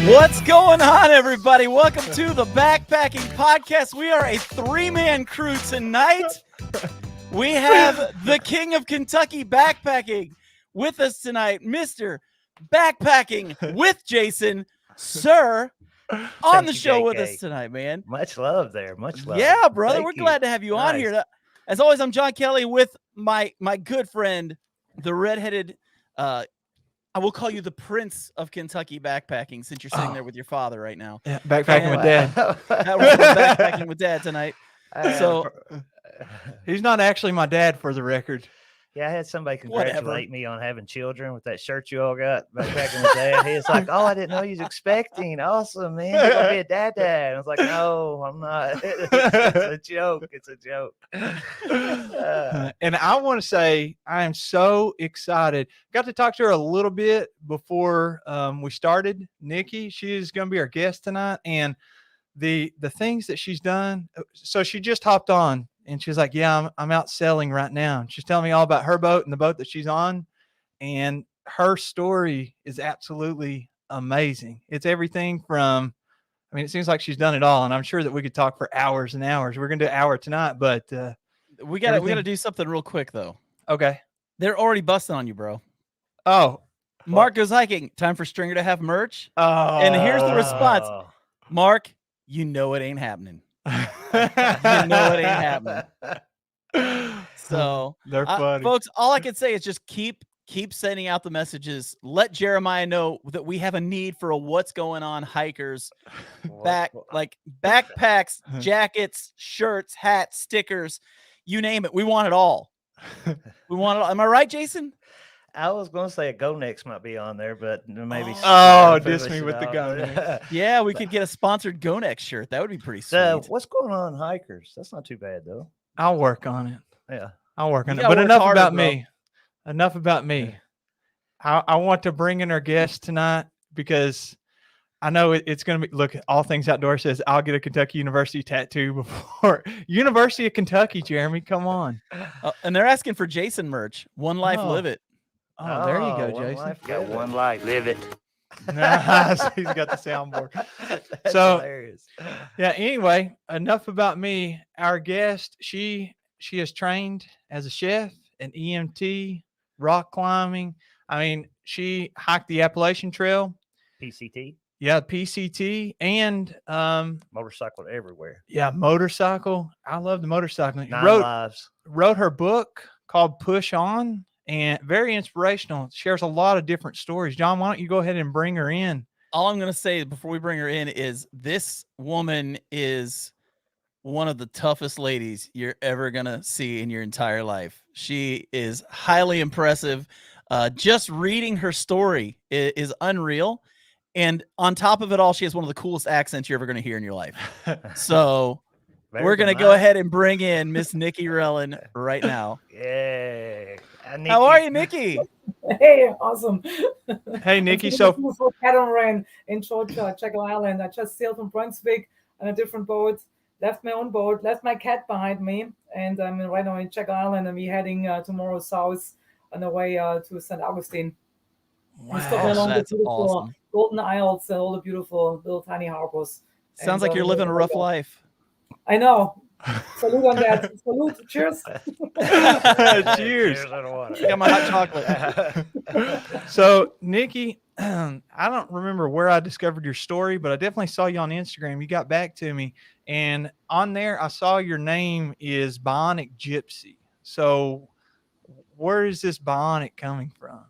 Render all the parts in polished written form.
What's going on, everybody? Welcome to the Backpacking Podcast. We are a three-man crew tonight. We have the King of Kentucky Backpacking with us tonight, Mr. Backpacking with Jason, sir, on the show with us tonight, man. Much love there. Much love. Yeah, brother. We're glad to have you on here. As always, I'm John Kelly with my good friend, the redheaded, I will call you the Prince of Kentucky Backpacking, since you're sitting there with your father right now. Yeah, backpacking with Dad. We're backpacking with Dad tonight. So he's not actually my dad, for the record. Yeah, I had somebody congratulate me on having children with that shirt you all got backpacking with Dad. He was like, "Oh, I didn't know you was expecting. Awesome, man. You're gonna be a dad." And I was like, "No, I'm not. It's a joke. It's a joke." And I want to say I am so excited. Got to talk to her a little bit before we started. Niki, she is going to be our guest tonight, and the things that she's done. So she just hopped on. And she's like, yeah, I'm out sailing right now. And she's telling me all about her boat and the boat that she's on. And her story is absolutely amazing. It's everything from, I mean, it seems like she's done it all. And I'm sure that we could talk for hours and hours. We're going to do an hour tonight, but we got to do something real quick, though. Okay. They're already busting on you, bro. Oh. Mark goes hiking. Time for Stringer to have merch. Oh. And here's the response. Mark, you know it ain't happening. You know it ain't happening. So they're funny, folks. All I can say is just keep sending out the messages. Let Jeremiah know that we have a need for a what's going on hikers backpacks, jackets, shirts, hats, stickers, you name it. We want it all. We want it all. Am I right, Jason? I was going to say a Go Next might be on there, but maybe. Diss me with the Go Next. Yeah, we could get a sponsored Go Next shirt. That would be pretty sweet. So what's going on, hikers? That's not too bad, though. I'll work on it. Yeah, I'll work on it. But enough about me. Enough about me. I want to bring in our guest tonight because I know it's going to be. Look, All Things Outdoor says I'll get a Kentucky University tattoo before University of Kentucky. Jeremy, come on. And they're asking for Jason merch. One Life, Live It. Oh, there you go, Jason. Got one life, live it. Nice. He's got the soundboard. So, hilarious. Yeah. Anyway, enough about me. Our guest, she is trained as a chef, an EMT, rock climbing. I mean, she hiked the Appalachian Trail, PCT. Yeah, PCT, and motorcycle everywhere. Yeah, motorcycle. I love the motorcycling. 9 lives. Wrote her book called Push On. And very inspirational. Shares a lot of different stories. John, why don't you go ahead and bring her in? All I'm going to say before we bring her in is this woman is one of the toughest ladies you're ever going to see in your entire life. She is highly impressive. Just reading her story is unreal. And on top of it all, she has one of the coolest accents you're ever going to hear in your life. So we're going to go ahead and bring in Miss Niki RELLON right now. Yeah. How are you, Niki? Hey, awesome. Hey, Niki. So beautiful catamaran in Georgia, Jekyll Island. I just sailed from Brunswick on a different boat, left my own boat, left my cat behind me, and I'm right now in Jekyll Island, and we're heading tomorrow south on the way to St. Augustine. Wow, that's awesome. Golden Isles and all the beautiful little tiny harbors. Sounds like you're living a rough life. I know. Salute on that. Salute. Cheers. Cheers. I got my hot chocolate. So, Niki, I don't remember where I discovered your story, but I definitely saw you on Instagram. You got back to me, and on there I saw your name is BIONIC GYPSY. So where is this BIONIC coming from?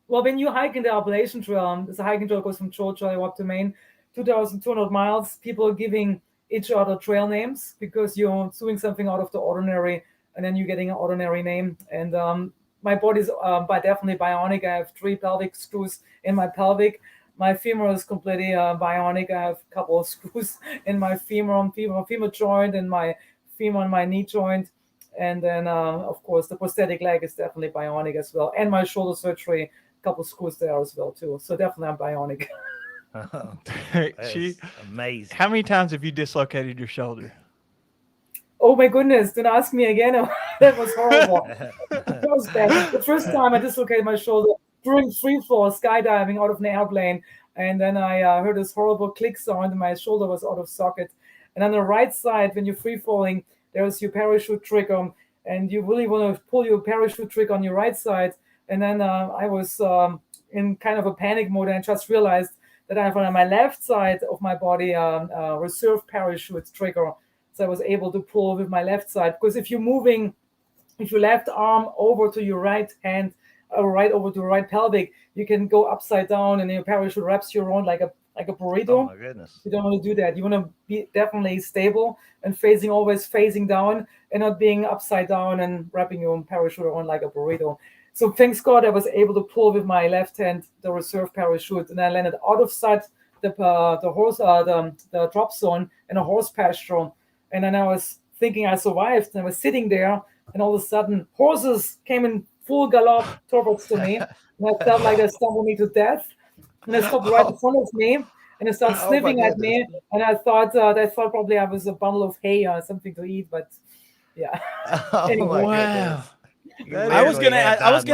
Well, when you hike in the Appalachian Trail, this hiking trail goes from Georgia up to Maine, 2,200 miles. People are giving each other trail names because you're doing something out of the ordinary, and then you're getting an ordinary name. And my body's definitely bionic. I have 3 pelvic screws in my pelvic. My femur is completely bionic. I have a couple of screws in my femur joint, and my femur and my knee joint. And then, of course, the prosthetic leg is definitely bionic as well. And my shoulder surgery, a couple of screws there as well, too. So definitely I'm bionic. Oh, amazing. How many times have you dislocated your shoulder? Oh my goodness, don't ask me again. That was horrible. That was bad. The first time I dislocated my shoulder during free fall skydiving out of an airplane, And then I heard this horrible click sound, and my shoulder was out of socket. And on the right side, when you're free falling, there's your parachute trigger, and you really want to pull your parachute trigger on your right side. And then I was in kind of a panic mode, and I just realized that I have on my left side of my body a reserve parachute trigger. So I was able to pull with my left side, because if you're moving, if your left arm over to your right hand, or right over to right pelvic, you can go upside down, and your parachute wraps you around like a burrito. Oh my goodness! You don't want to do that. You want to be definitely stable and always facing down, and not being upside down and wrapping your parachute around like a burrito. So thanks God I was able to pull with my left hand the reserve parachute, and I landed out of sight the drop zone in a horse pasture. And then I was thinking I survived, and I was sitting there, and all of a sudden horses came in full gallop towards to me, and I felt like they stumbled me to death. And they stopped right in front of me, and they started sniffing at me, and I thought probably I was a bundle of hay or something to eat, but yeah. Anyway. Wow. I was gonna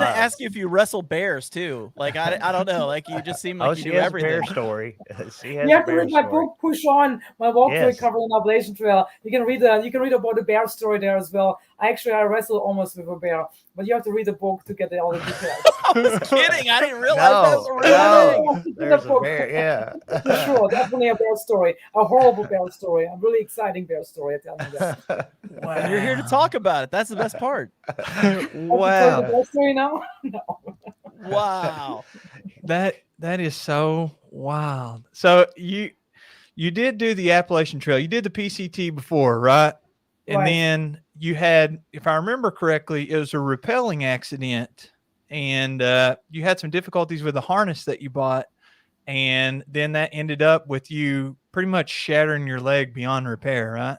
ask you if you wrestle bears too. Like I don't know. Like you just seem like you do everything. Bear story. You have to read my book, Push On, my walk to recovery on Appalachian Trail. You can read about the bear story there as well. I wrestled almost with a bear, but you have to read the book to get all the details. I was kidding. I didn't realize that was a real thing. There's a bear, yeah. For sure, definitely a bear story. A horrible bear story. A really exciting bear story, I tell you that. Wow. And you're here to talk about it. That's the best part. Wow. The bear story now? No. Wow. That is so wild. So you did do the Appalachian Trail. You did the PCT before, right? And Right. then you had, if I remember correctly, it was a rappelling accident, and you had some difficulties with the harness that you bought, and then that ended up with you pretty much shattering your leg beyond repair, right?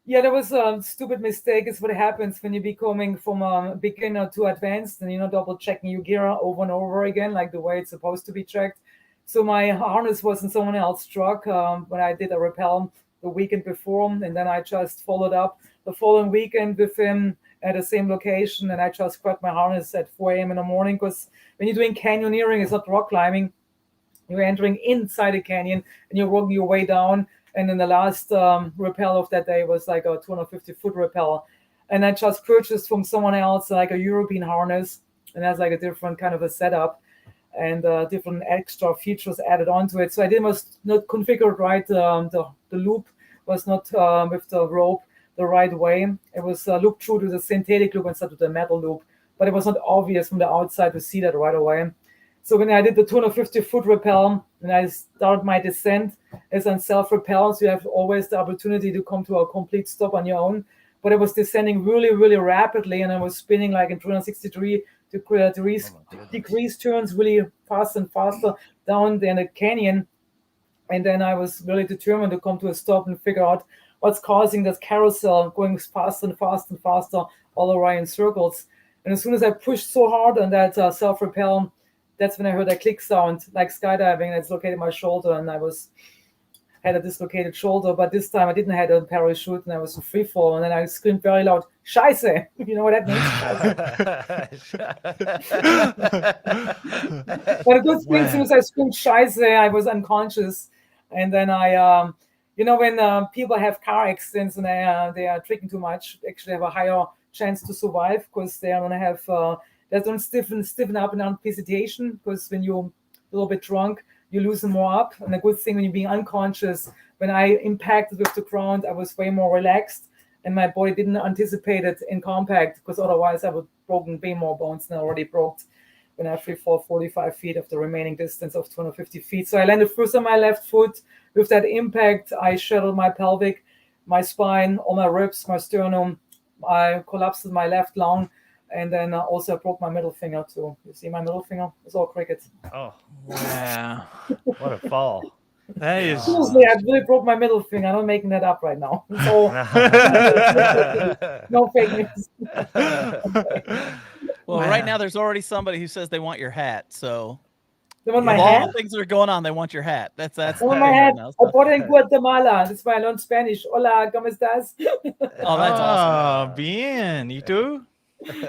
Yeah, that was a stupid mistake. It's what happens when you're becoming from a beginner to advanced, and you're not double checking your gear over and over again, like the way it's supposed to be checked. So my harness was in someone else's truck when I did a rappel the weekend before, and then I just followed up the following weekend with him at the same location, and I just grabbed my harness at 4 a.m. in the morning, because when you're doing canyoneering, it's not rock climbing. You're entering inside a canyon, and you're working your way down. And then the last rappel of that day was like a 250-foot rappel. And I just purchased from someone else like a European harness, and that's like a different kind of a setup and different extra features added onto it. So I was not configured right. The loop was not with the rope the right way. It was looped through to the synthetic loop instead of the metal loop, but it was not obvious from the outside to see that right away. So when I did the 250-foot rappel and I started my descent, it's on self-rappel, so you have always the opportunity to come to a complete stop on your own. But I was descending really, really rapidly, and I was spinning like in 360 degrees turns really fast and faster down the canyon. And then I was really determined to come to a stop and figure out what's causing this carousel going faster and faster and faster all around in circles. And as soon as I pushed so hard on that self-rappel, that's when I heard a click sound, like skydiving, and it's located my shoulder, and I had a dislocated shoulder, but this time I didn't have a parachute, and I was in free fall, and then I screamed very loud, Scheiße! You know what that means? But a good thing, as soon as I screamed Scheiße, I was unconscious, and then I, when people have car accidents and they are drinking too much, they actually have a higher chance to survive, because they are going to have... They don't stiffen up in anticipation, because when you're a little bit drunk, you loosen more up. And a good thing when you're being unconscious, when I impacted with the ground, I was way more relaxed, and my body didn't anticipate it in compact, because otherwise I would have broken way more bones than I already broke when I free fall 45 feet of the remaining distance of 250 feet. So I landed first on my left foot. With that impact, I shattered my pelvic, my spine, all my ribs, my sternum. I collapsed my left lung. And then also I broke my middle finger too. You see my middle finger? It's all cricket. Oh, wow. What a fall. That is... Seriously, I really broke my middle finger. I'm not making that up right now. So, no fake news. Well, right now there's already somebody who says they want your hat. So they want my all hat? the things that are going on, they want your hat. That's they want my hat. Right now, I bought it in Guatemala. That's why I learned Spanish. Hola, ¿cómo estás? Oh, that's awesome. Bien. ¿Y tú?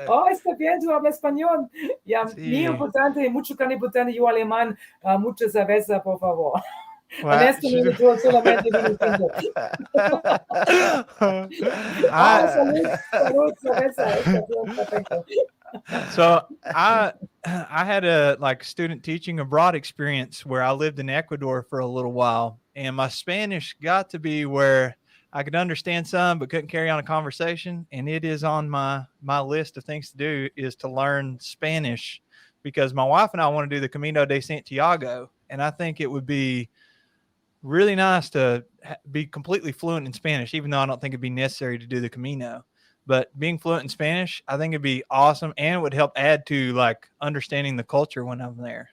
Oh, está bien, tú hablas español. Ya, Sí. muy importante, mucho tan importante, yo alemán, mucha cerveza, por favor. Well, Honesto, yo solamente vino tinto. Salud, salud, cerveza, está bien, perfecto. So I had a like student teaching abroad experience where I lived in Ecuador for a little while, and my Spanish got to be where I could understand some but couldn't carry on a conversation. And it is on my list of things to do is to learn Spanish, because my wife and I want to do the Camino de Santiago, and I think it would be really nice to be completely fluent in Spanish, even though I don't think it'd be necessary to do the Camino. But being fluent in Spanish, I think it'd be awesome, and it would help add to like understanding the culture when I'm there.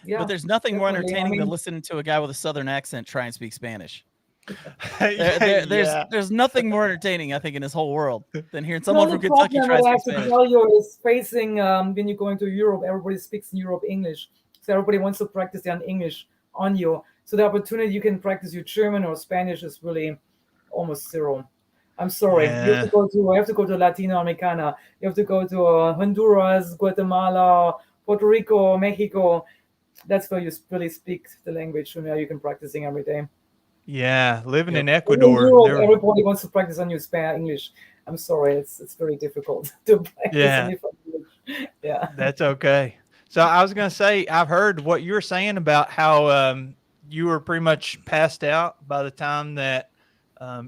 Yeah, but there's nothing more definitely. entertaining than listening to a guy with a Southern accent try and speak Spanish. There's nothing more entertaining, I think, in this whole world than hearing someone from Kentucky try to speak Spanish. Tell you is facing when you're going to Europe, everybody speaks in Europe English, so everybody wants to practice their English on you. So the opportunity you can practice your German or Spanish is really almost zero. I'm sorry. Yeah. You have to go to Latino Americana. You have to go to Honduras, Guatemala, Puerto Rico, Mexico. That's where you really speak the language, and you can practicing every day. Yeah, living in Ecuador, in Europe, everybody wants to practice on your English. I'm sorry, it's very difficult to practice. Yeah, yeah, that's okay. So I was gonna say, I've heard what you were saying about how you were pretty much passed out by the time that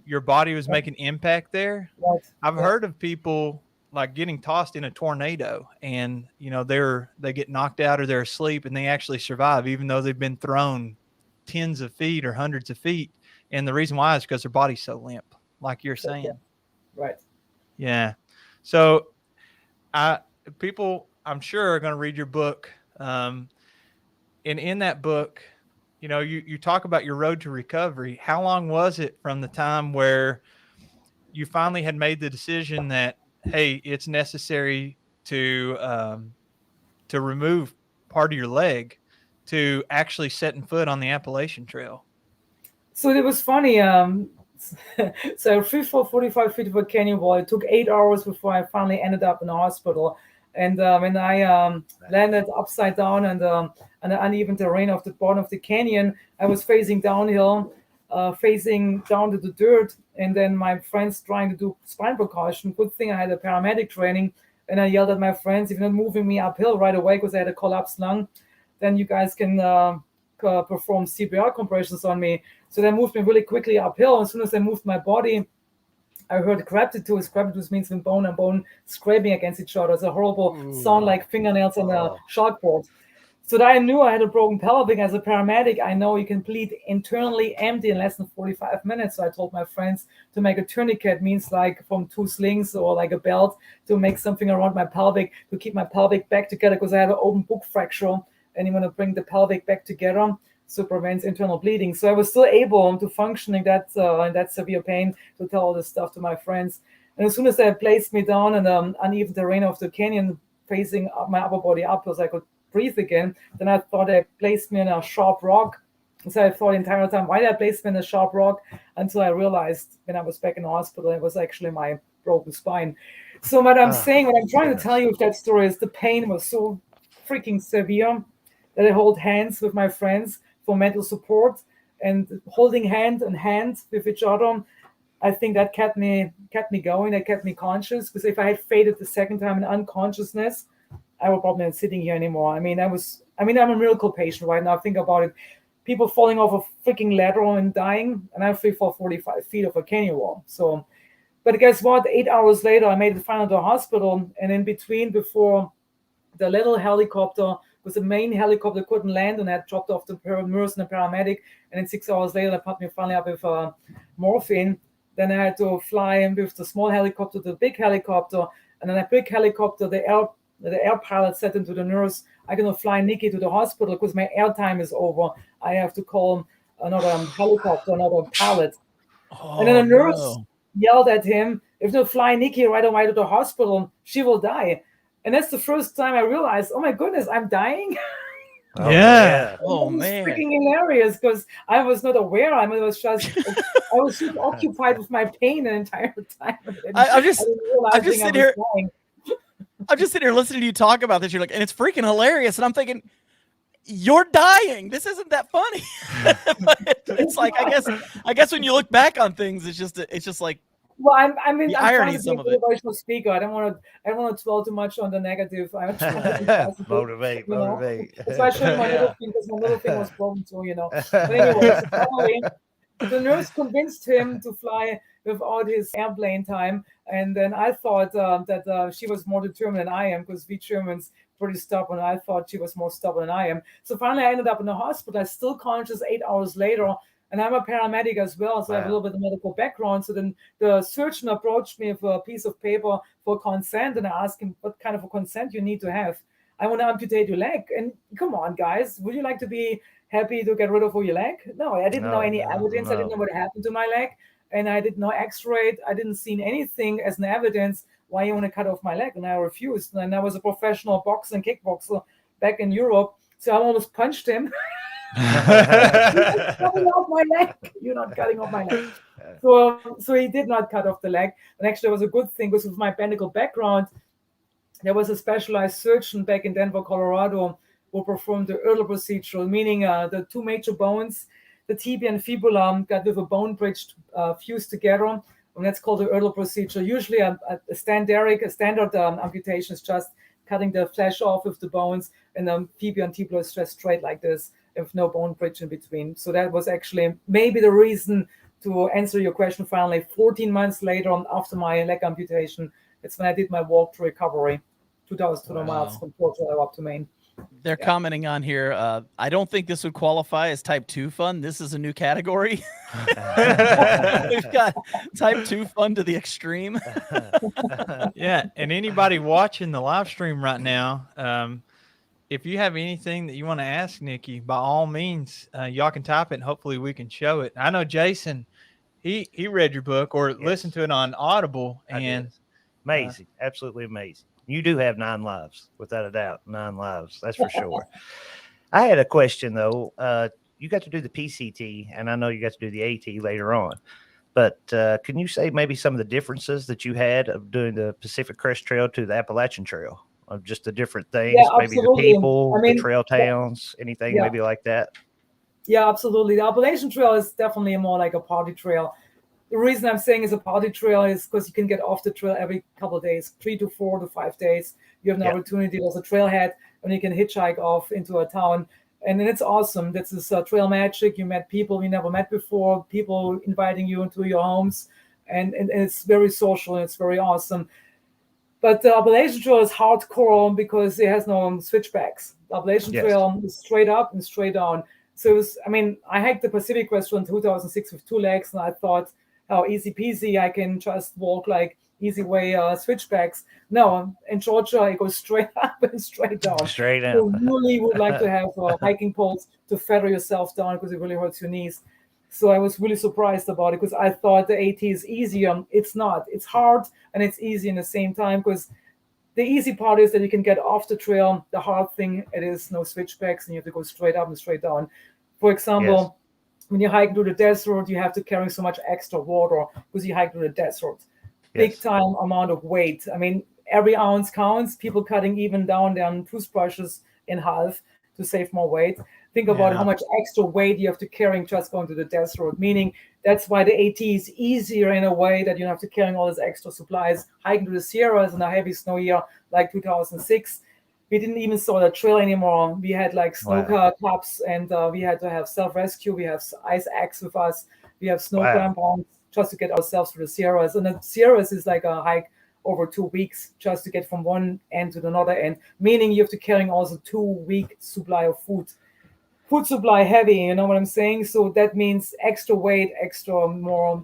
your body was making impact there. Right. I've heard of people like getting tossed in a tornado, and they get knocked out or they're asleep, and they actually survive even though they've been thrown tens of feet or hundreds of feet. And the reason why is because their body's so limp, like you're saying. Right. Yeah. So people, I'm sure, are going to read your book. And in that book, you talk about your road to recovery. How long was it from the time where you finally had made the decision that, hey, it's necessary to remove part of your leg, to actually setting foot on the Appalachian Trail? So it was funny. So 45 feet of a canyon wall. It took 8 hours before I finally ended up in the hospital. And when I landed upside down and the uneven terrain of the bottom of the canyon, I was facing downhill, facing down to the dirt. And then my friends trying to do spine percussion. Good thing I had a paramedic training. And I yelled at my friends, if you're not moving me uphill right away because I had a collapsed lung, then you guys can perform CPR compressions on me. So they moved me really quickly uphill. As soon as I moved my body, I heard crepitous. Crepitous means when bone and bone scraping against each other. It's a horrible sound like fingernails on a chalkboard. So that I knew I had a broken pelvic. As a paramedic, I know you can bleed internally empty in less than 45 minutes. So I told my friends to make a tourniquet, means like from 2 slings or like a belt, to make something around my pelvic to keep my pelvic back together, because I had an open book fracture and you want to bring the pelvic back together. So prevents internal bleeding. So I was still able to function in that severe pain, to tell all this stuff to my friends. And as soon as they placed me down in the uneven terrain of the canyon, facing my upper body up, because I could breathe again, then I thought they placed me in a sharp rock. So I thought the entire time, why did I place me in a sharp rock? Until I realized when I was back in the hospital, it was actually my broken spine. So what I'm trying to tell you with that story is the pain was so freaking severe that I hold hands with my friends for mental support, and holding hand in hand with each other. I think that kept me going. That kept me conscious, because if I had faded the second time in unconsciousness, I would probably not sitting here anymore. I'm a miracle patient right now. Think about it. People falling off a freaking ladder and dying, and I free fall 45 feet of a canyon wall. So, but guess what? 8 hours later, I made it finally to the hospital, and in between, before the little helicopter, because the main helicopter couldn't land, and I had dropped off the nurse and the paramedic, and then 6 hours later, they put me finally up with morphine. Then I had to fly in with the small helicopter to the big helicopter, and then that big helicopter, the air pilot said to the nurse, I'm going to fly Niki to the hospital because my air time is over. I have to call another helicopter, another pilot. And then the nurse yelled at him, if you fly Niki right away to the hospital, she will die. And that's the first time I realized, oh my goodness, I'm dying. Yeah. Oh man. Freaking hilarious, because I was not aware. I was just occupied with my pain the entire time. I'm just sitting here. I'm just sitting here listening to you talk about this. You're like, and it's freaking hilarious. And I'm thinking, you're dying. This isn't that funny. But it's like, I guess when you look back on things, it's just like, well, I'm the irony trying to be a motivational speaker. I don't want to dwell too much on the negative. I'm trying to be positive, motivate. Especially my little thing, because my little thing was broken too, But anyway, so finally, the nurse convinced him to fly without his airplane time, and then I thought that she was more determined than I am, because we Germans pretty stubborn. I thought she was more stubborn than I am. So finally, I ended up in the hospital. I still conscious 8 hours later. And I'm a paramedic as well, so I have a little bit of medical background. So then the surgeon approached me with a piece of paper for consent, and I asked him what kind of a consent you need to have. I want to amputate your leg. And come on, guys, would you like to be happy to get rid of your leg? No, I didn't know any evidence. I didn't know what happened to my leg. And I did not x-ray. I didn't see anything as an evidence why you want to cut off my leg. And I refused. And I was a professional boxer and kickboxer back in Europe. So I almost punched him. Cutting off my leg. You're not cutting off my leg. So he did not cut off the leg. And actually, it was a good thing, because with my medical background, there was a specialized surgeon back in Denver, Colorado, who performed the RELLON procedure, meaning the two major bones, the tibia and fibula, got with a bone bridge fused together. And that's called the RELLON procedure. Usually a standard amputation is just cutting the flesh off with the bones, and the tibia and tibula is just straight like this, with no bone bridge in between. So that was actually maybe the reason, to answer your question finally, 14 months later, after my leg amputation, it's when I did my walk to recovery, 2,200 miles from Port Royal up to Maine. They're commenting on here. I don't think this would qualify as type 2 fun. This is a new category. We've got type 2 fun to the extreme. Yeah. And anybody watching the live stream right now, if you have anything that you want to ask Niki, by all means, y'all can type it and hopefully we can show it. I know Jason, he read your book or listened to it on Audible, and amazing, absolutely amazing. You do have 9 lives, without a doubt. 9 lives, that's for sure. I had a question though. You got to do the PCT, and I know you got to do the AT later on. But can you say maybe some of the differences that you had of doing the Pacific Crest Trail to the Appalachian Trail? Of just the different things, maybe the people, the trail towns, anything maybe like that? Yeah, absolutely. The Appalachian Trail is definitely more like a party trail. The reason I'm saying it's a party trail is because you can get off the trail every couple of days, 3 to 4 to 5 days. You have an opportunity. There's a trailhead, and you can hitchhike off into a town. And then it's awesome. This is trail magic. You met people you never met before, people inviting you into your homes. And it's very social, and it's very awesome. But the Appalachian Trail is hardcore because it has no switchbacks. The Appalachian Trail is straight up and straight down. So it was, I hiked the Pacific Crest in 2006 with 2 legs, and I thought, how easy peasy, I can just walk like easy way switchbacks. No, in Georgia, it goes straight up and straight down. Straight down. You really would like to have hiking poles to feather yourself down, because it really hurts your knees. So I was really surprised about it, because I thought the AT is easier. It's not. It's hard and it's easy in the same time, because the easy part is that you can get off the trail. The hard thing, it is no switchbacks, and you have to go straight up and straight down. For example, when you hike through the desert, you have to carry so much extra water because you hike through the desert. Big time amount of weight. Every ounce counts. People cutting even down their toothbrushes in half to save more weight. Think about how much extra weight you have to carry just going to the desert, meaning that's why the AT is easier in a way, that you don't have to carry all these extra supplies. Hiking to the Sierras in a heavy snow year like 2006, we didn't even saw the trail anymore. We had like snow caps, and we had to have self-rescue. We have ice axe with us. We have snow crampons just to get ourselves to the Sierras. And the Sierras is like a hike over 2 weeks just to get from one end to the other end, meaning you have to carry also 2-week supply of food. Food supply heavy, you know what I'm saying? So that means extra weight, extra more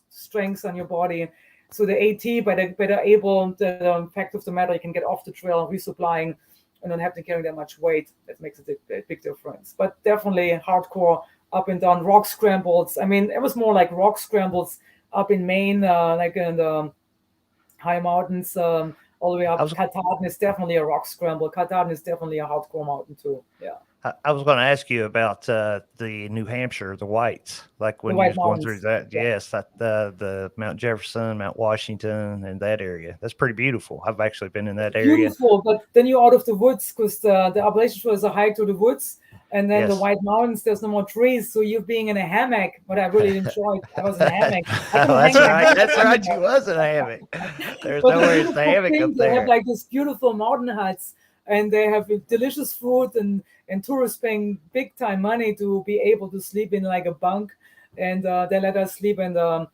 strength on your body. So the AT, better able, the fact of the matter, you can get off the trail resupplying and don't have to carry that much weight. That makes a big difference. But definitely hardcore up and down rock scrambles. It was more like rock scrambles up in Maine, like in the high mountains, all the way up. Katahdin is definitely a rock scramble. Katahdin is definitely a hardcore mountain too. Yeah. I was going to ask you about the New Hampshire, the whites, like when you was going through that. Yeah. Yes, the Mount Jefferson, Mount Washington, and that area. That's pretty beautiful. I've actually been in that area. Beautiful, but then you're out of the woods because the Appalachian Trail is a hike to the woods, and then the White Mountains, there's no more trees, so you're being in a hammock. But I really enjoyed. I was in a hammock. That's right. That's right. You was in a hammock. There's nowhere to hammock up there. They have like these beautiful mountain huts, and they have delicious food, and tourists paying big time money to be able to sleep in like a bunk, and they let us sleep in the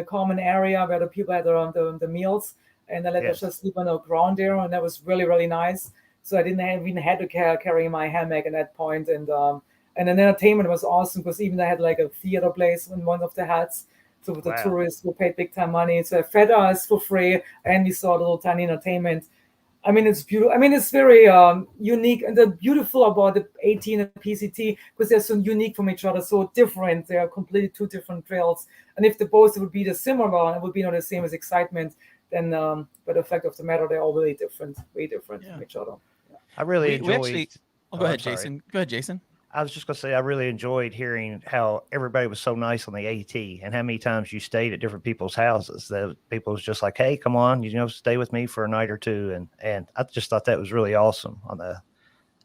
common area where the people had the meals, and they let us just sleep on the ground there, and that was really, really nice. So I didn't even had to carry my hammock at that point, and the entertainment was awesome because even they had like a theater place in one of the huts. So with the tourists who paid big time money, so they fed us for free, and we saw the little tiny entertainment. I mean, it's beautiful. I mean, it's very unique, and the beautiful about the AT and the PCT because they're so unique from each other, so different. They are completely two different trails. And if the both would be the similar, it would be not the same as excitement. Then, but the fact of the matter, they're all really different, way different from each other. Yeah. I really enjoyed. Go ahead, Jason. Go ahead, Jason. I was just going to say, I really enjoyed hearing how everybody was so nice on the AT and how many times you stayed at different people's houses. The people was just like, hey, come on, stay with me for a night or two. And I just thought that was really awesome on the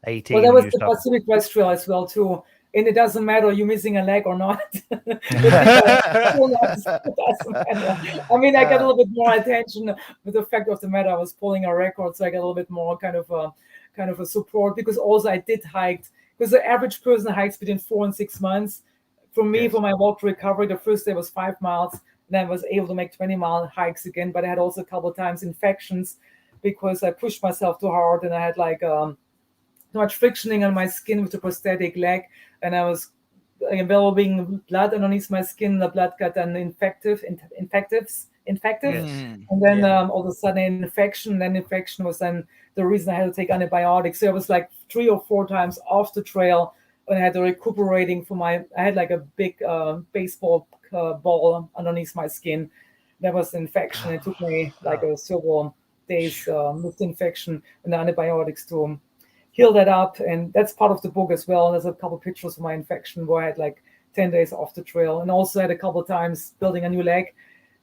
AT. Well, that was the Pacific Crest Trail as well, too. And it doesn't matter you're missing a leg or not. It doesn't matter. I mean, I got a little bit more attention with the fact of the matter. I was pulling a record, so I got a little bit more kind of a support because also I did hike. Because the average person hikes between 4 and 6 months. For me, for my walk to recovery, the first day was 5 miles. And I was able to make 20-mile hikes again. But I had also a couple of times infections because I pushed myself too hard. And I had like too much frictioning on my skin with the prosthetic leg. And I was developing blood underneath my skin. The blood got then infective. Yes. And then all of a sudden an infection. Then infection was then the reason I had to take antibiotics. So I was like 3 or 4 times off the trail, and I had to recuperating from I had like a big baseball ball underneath my skin. That was infection. It took me like several days with the infection and the antibiotics to heal that up. And that's part of the book as well. There's a couple pictures of my infection where I had like 10 days off the trail, and also had a couple of times building a new leg.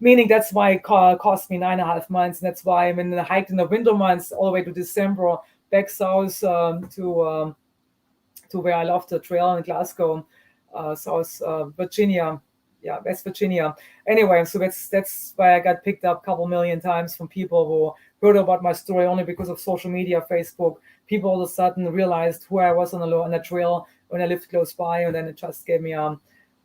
Meaning that's why it cost me 9.5 months. And that's why I'm in the hike in the winter months all the way to December, back south to where I left the trail in Glasgow, South Virginia, West Virginia. Anyway, so that's why I got picked up a couple million times from people who heard about my story only because of social media, Facebook. People all of a sudden realized who I was on the trail when I lived close by, and then it just gave me and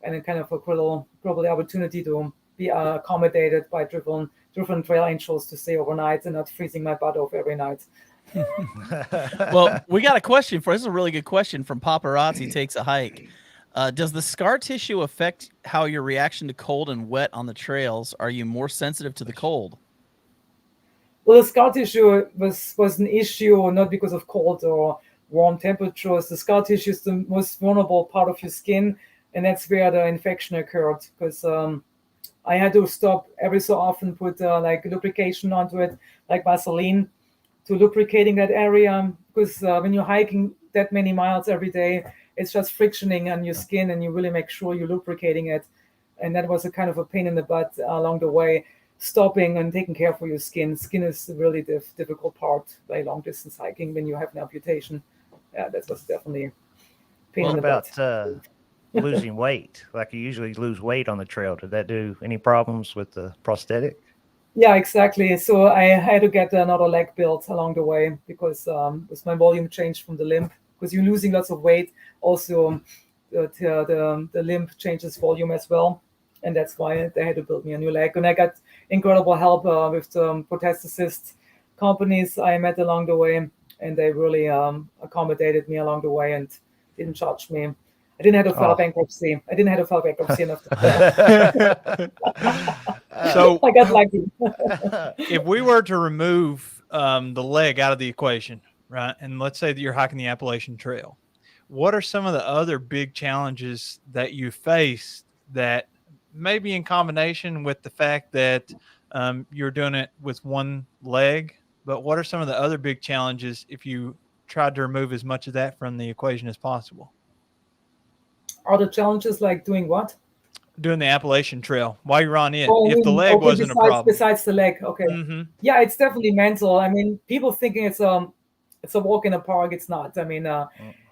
a kind of a global opportunity to be accommodated by different trail angels to stay overnight and not freezing my butt off every night. Well, we got a question for this is a really good question from Paparazzi Takes a Hike. Does the scar tissue affect how your reaction to cold and wet on the trails? Are you more sensitive to the cold? Well, the scar tissue was an issue not because of cold or warm temperatures. The scar tissue is the most vulnerable part of your skin, and that's where the infection occurred because I had to stop every so often, put like lubrication onto it, like Vaseline, to lubricating that area. Because when you're hiking that many miles every day, it's just frictioning on your skin, and you really make sure you're lubricating it. And that was a kind of a pain in the butt along the way, stopping and taking care for your skin. Skin is the really difficult part by long distance hiking when you have an amputation. Yeah, that was definitely a pain in the butt. Losing weight, like you usually lose weight on the trail. Did that do any problems with the prosthetic? Yeah, exactly. So I had to get another leg built along the way because my volume changed from the limb because you're losing lots of weight. Also, the limb changes volume as well, and that's why they had to build me a new leg. And I got incredible help with the prosthetic companies I met along the way, and they really accommodated me along the way and didn't charge me. I didn't have to file bankruptcy. Enough. So I got lucky. If we were to remove the leg out of the equation, right, and let's say that you're hiking the Appalachian Trail, what are some of the other big challenges that you face that maybe in combination with the fact that you're doing it with one leg, but what are some of the other big challenges if you tried to remove as much of that from the equation as possible. Are the challenges like doing what? Doing the Appalachian Trail while you're on it. Oh, If the leg wasn't a problem. Besides the leg, okay. Mm-hmm. Yeah, it's definitely mental. I mean, people thinking it's a walk in a park. It's not. I mean,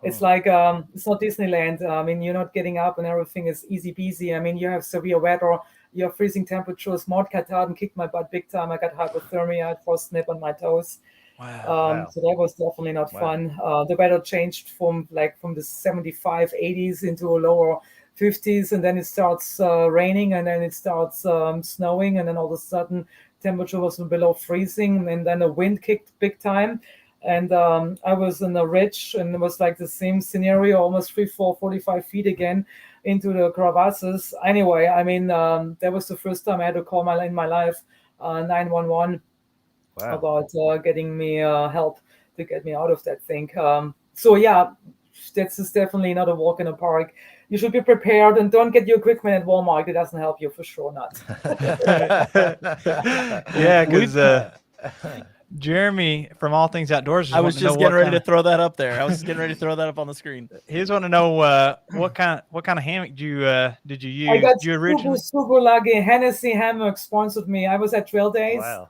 it's like it's not Disneyland. I mean, you're not getting up and everything is easy peasy. I mean, you have severe weather, you have freezing temperatures. Mount Katahdin kicked my butt big time. I got hypothermia, I had frost snip on my toes. Wow. So that was definitely not fun. The weather changed from the 75, 80s into a lower 50s, and then it starts raining, and then it starts snowing, and then all of a sudden temperature was below freezing, and then the wind kicked big time. And I was in a ridge, and it was like the same scenario, almost 45 feet again into the crevasses. Anyway, I mean, that was the first time I had to call in my life 911 about getting me help to get me out of that thing. So yeah, that's just definitely not a walk in a park. You should be prepared, and don't get your equipment at Walmart. It doesn't help you, for sure not. Yeah, because Jeremy from All Things Outdoors. I was just getting ready to throw that up there. I was just getting ready to throw that up on the screen. He just want to know what kind of hammock did you use? I got super lucky. Hennessy Hammock sponsored me. I was at Trail Days. Wow.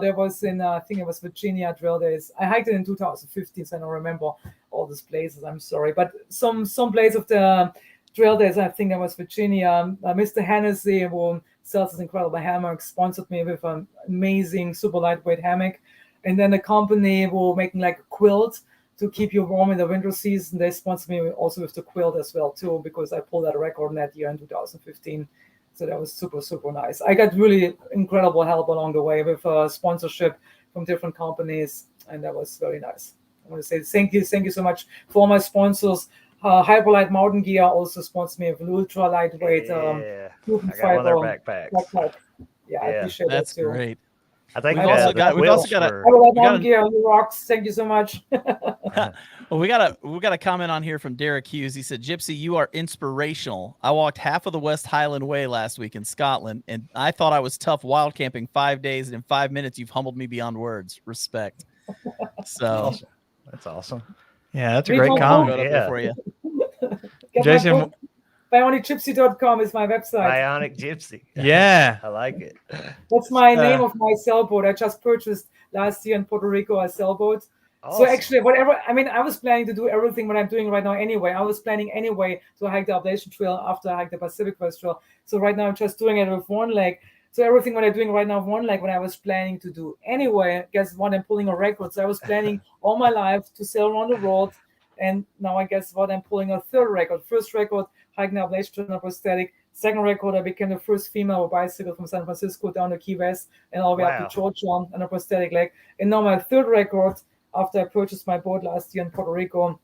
There was in I think it was Virginia Trail Days. I hiked it in 2015, so I don't remember all these places. I'm sorry, but some place of the Trail Days, I think it was Virginia. Mr. Hennessy, who sells this incredible hammock, sponsored me with an amazing super lightweight hammock. And then the company were making like a quilt to keep you warm in the winter season. They sponsored me also with the quilt as well too, because I pulled that record in that year in 2015. So that was super, super nice. I got really incredible help along the way with sponsorship from different companies, and that was very nice. I want to say thank you so much for all my sponsors. Hyperlight Mountain Gear also sponsored me with an ultra lightweight I got one of their backpacks. Yeah, I appreciate that's that too. Great. I think we've also got Hyperlight Mountain Gear, you rocks. Thank you so much. Well, we got a comment on here from Derek Hughes. He said, "Gypsy, you are inspirational. I walked half of the West Highland Way last week in Scotland, and I thought I was tough wild camping 5 days, and in 5 minutes you've humbled me beyond words. Respect." So that's awesome. Yeah, that's a great comment. For you. Jason, BionicGypsy.com is my website. Bionic Gypsy. Yeah. I like it. That's my name of my sailboat. I just purchased last year in Puerto Rico a sailboat. Awesome. So actually, I was planning to do everything what I'm doing right now anyway. I was planning anyway to hike the Appalachian Trail after I hike the Pacific Coast Trail. So right now I'm just doing it with one leg. So everything what I'm doing right now with one leg, what I was planning to do anyway, guess what, I'm pulling a record. So I was planning all my life to sail around the world. And now I guess what, I'm pulling a third record. First record, hiking the Appalachian Trail on a prosthetic. Second record, I became the first female with bicycle from San Francisco down to Key West and all the way up to Georgia on a prosthetic leg. And now my third record, after I purchased my boat last year in Puerto Rico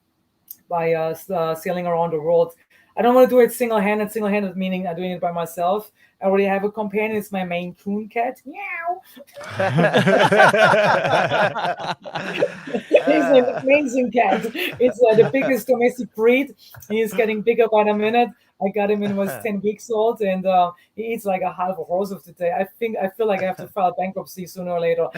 by sailing around the world. I don't want to do it single-handed meaning I'm doing it by myself. I already have a companion. It's my Maine Coon cat. Meow. He's an amazing cat. It's the biggest domestic breed. He's getting bigger by the minute. I got him when he was 10 weeks old, and he eats like a half a horse of the day. I feel like I have to file bankruptcy sooner or later.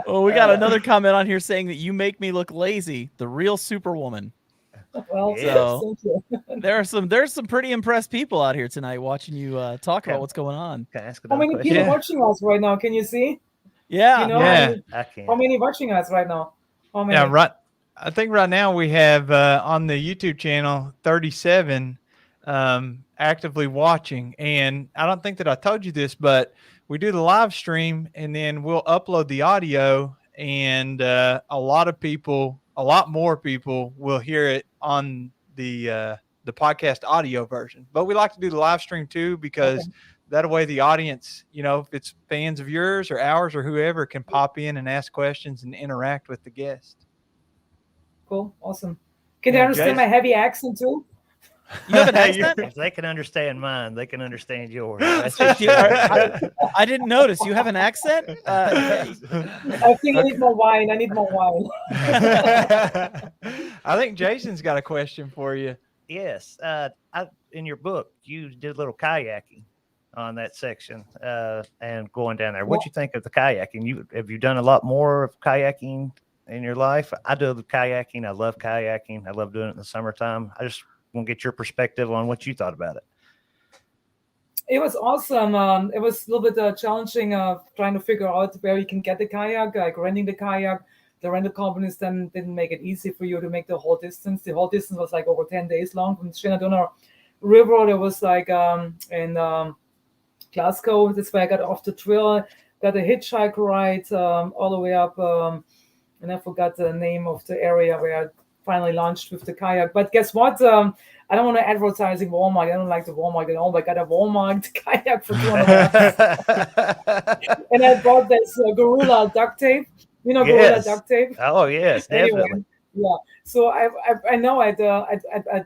Well, we got another comment on here saying that you make me look lazy, the real superwoman. Well, so thank you. there's some pretty impressed people out here tonight watching you talk about what's going on. Can I ask how many people watching us right now? Can you see? Yeah, you know, yeah. I can. How many watching us right now? How many? Yeah, right. I think right now we have on the YouTube channel 37 actively watching, and I don't think that I told you this, but we do the live stream and then we'll upload the audio, and a lot more people will hear it on the podcast audio version. But we like to do the live stream too, because that way the audience, you know, if it's fans of yours or ours or whoever, can pop in and ask questions and interact with the guest. Cool. Awesome. Can they understand my heavy accent too? You have an accent? If they can understand mine, they can understand yours. I didn't notice. You have an accent? I think I need more wine. I think Jason's got a question for you. Yes. In your book, you did a little kayaking. on that section and going down there. What you think of the kayaking? Have you done a lot more of kayaking in your life? I do the kayaking. I love kayaking. I love doing it in the summertime. I just want to get your perspective on what you thought about it. It was awesome. It was a little bit challenging trying to figure out where you can get the kayak, like renting the kayak. The rental companies then didn't make it easy for you to make the whole distance. The whole distance was like over 10 days long from Shenandoah River. It was like in Glasgow. That's where I got off the trail, got a hitchhike ride all the way up. And I forgot the name of the area where I finally launched with the kayak. But guess what? I don't want to advertising Walmart. I don't like the Walmart at all. But I got a Walmart kayak for $200. And I bought this Gorilla duct tape. You know, Gorilla duct tape? Oh, yes, definitely. Anyway, yeah. So I know at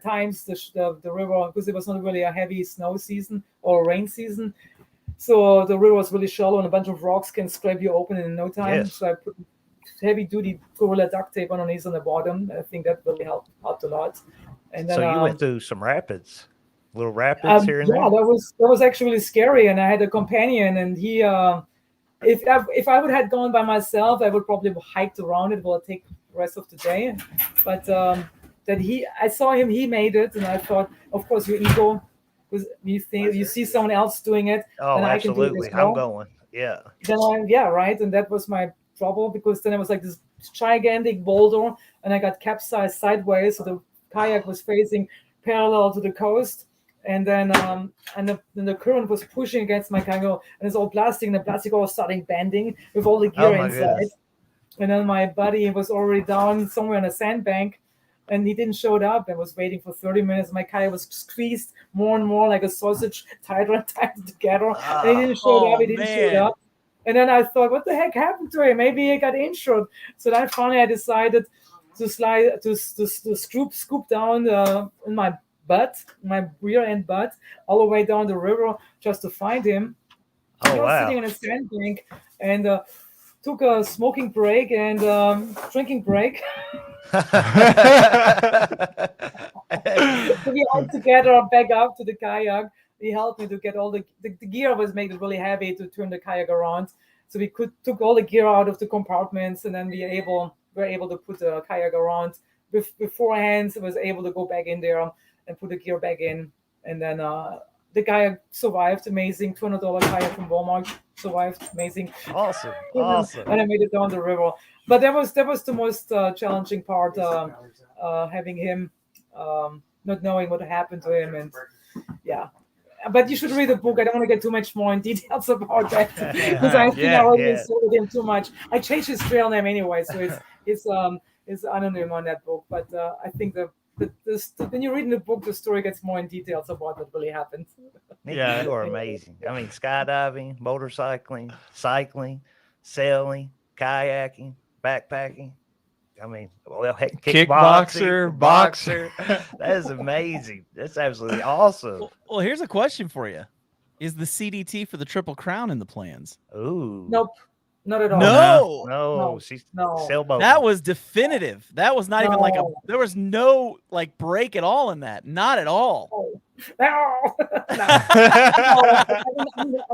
times the river, because it was not really a heavy snow season or rain season. So the river was really shallow and a bunch of rocks can scrape you open in no time. Yes. So I put heavy duty Gorilla duct tape underneath on the bottom. I think that really helped a lot. And then, so you went through some rapids, little rapids here and there. Yeah, that was actually really scary. And I had a companion, and he, if I would have gone by myself, I would probably have hiked around it. It will take the rest of the day. But I saw him, he made it, and I thought, of course, your ego, because you see someone else doing it. Oh, then absolutely, I can do I'm going. Yeah. Then right, and that was my trouble, because then it was like this gigantic boulder, and I got capsized sideways, so the kayak was facing parallel to the coast, and then the current was pushing against my kayak, and it's all plastic, and the plastic all starting bending with all the gear inside. Goodness. And then my buddy was already down somewhere on a sandbank, and he didn't show up. I was waiting for 30 minutes. My kayak was squeezed more and more like a sausage, tighter and tighter together. And he didn't show up. He didn't show up. And then I thought, what the heck happened to him? Maybe he got injured. So then finally I decided to scoop down in my butt, my rear end butt, all the way down the river just to find him. Oh, I was sitting on a sandbank and took a smoking break and drinking break. So we all together back up to the kayak. He helped me to get all the gear was made it really heavy to turn the kayak around. So we took all the gear out of the compartments, and then we were able to put the kayak around. Beforehand, I was able to go back in there and put the gear back in. And then the kayak survived. Amazing. $200 kayak from Walmart survived. Amazing. Awesome. And I made it down the river. But that was the most challenging part, having him, not knowing what happened to him. And yeah. But you should read the book. I don't want to get too much more in details about that, because I think I already insulted him too much. I changed his trail name anyway, so it's anonym on that book. But I think when you read in the book, the story gets more in details about what really happened. Niki, you are amazing. I mean, skydiving, motorcycling, cycling, sailing, kayaking, backpacking. I mean, well, heck, kickboxer, boxer. That is amazing. That's absolutely awesome. Well, here's a question for you: is the CDT for the Triple Crown in the plans? Ooh, nope, not at all. No. Sailboat. That was definitive. That was not even like there was no like break at all in that. Not at all. No. I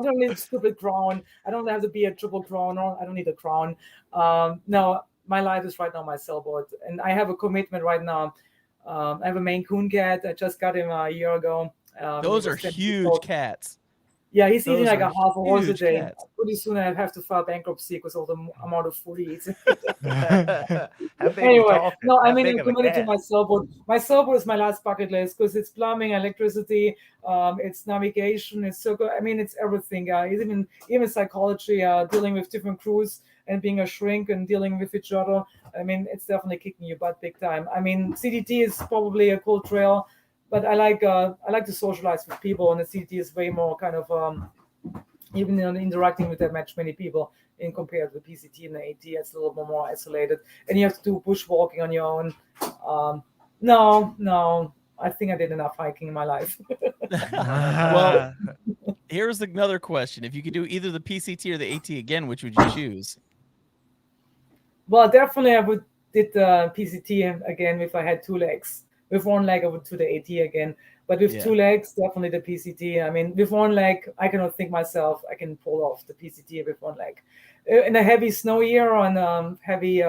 don't need a stupid crown. I don't have to be a triple crown. I don't need a crown. No. My life is right now my sailboat, and I have a commitment right now. I have a Maine Coon cat. I just got him a year ago. Those are huge cats. Yeah, he's eating like a half a horse a day. Cats. Pretty soon I have to file bankruptcy because of the amount of food he eats. Anyway, no, I mean, I'm committed to my sailboat. My sailboat is my last bucket list because it's plumbing, electricity, it's navigation, it's circle. I mean, it's everything. Even psychology, dealing with different crews and being a shrink and dealing with each other. I mean, it's definitely kicking your butt big time. I mean, CDT is probably a cool trail, but I like to socialize with people, and the CDT is way more kind of even interacting with that many people in compared to the PCT and the AT. It's a little bit more isolated, and you have to do bushwalking on your own. No, I think I did enough hiking in my life. Well, here's another question: if you could do either the PCT or the AT again, which would you choose? Well, definitely I would did the PCT again if I had two legs. With one leg, I would do the AT again. But with 2 legs, definitely the PCT. I mean, with one leg, I cannot think myself I can pull off the PCT with one leg. In a heavy snow year, on heavy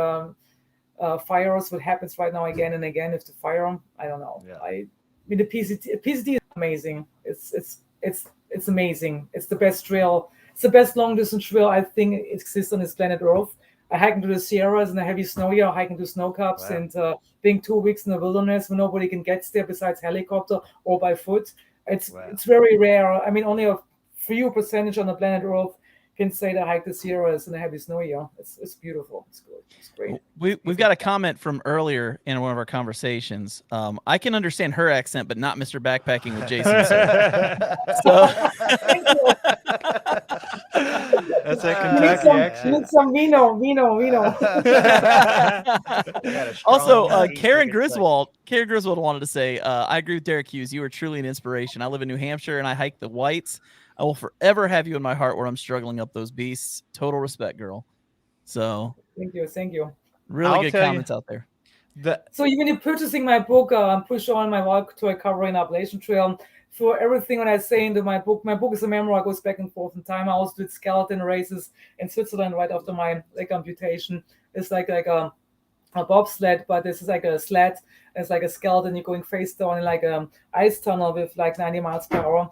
fires, what happens right now again and again with the firearm, I don't know. Yeah. I mean, the PCT is amazing. It's amazing. It's the best trail. It's the best long distance trail I think exists on this planet Earth. I hike into the Sierras in a heavy snow year, hiking to snow caps, and being 2 weeks in the wilderness where nobody can get there besides helicopter or by foot. It's very rare. I mean, only a few percentage on the planet Earth can say they hike the Sierras in a heavy snow year. It's beautiful. It's good. It's great. We've got a comment from earlier in one of our conversations. I can understand her accent, but not Mr. Backpacking with Jason. So that's a Kentucky accent. Need some vino. Also, Karen Griswold wanted to say, I agree with Derek Hughes. You are truly an inspiration. I live in New Hampshire and I hike the Whites. I will forever have you in my heart where I'm struggling up those beasts. Total respect, girl. So thank you. Really good comments out there. So even in purchasing my book, Push On, my walk to recovery in Appalachian Trail, for everything that I say into my book is a memoir. It goes back and forth in time. I also did skeleton races in Switzerland right after my leg amputation. It's like a bobsled, but this is like a sled. It's like a skeleton. You're going face down in like an ice tunnel with like 90 miles per hour.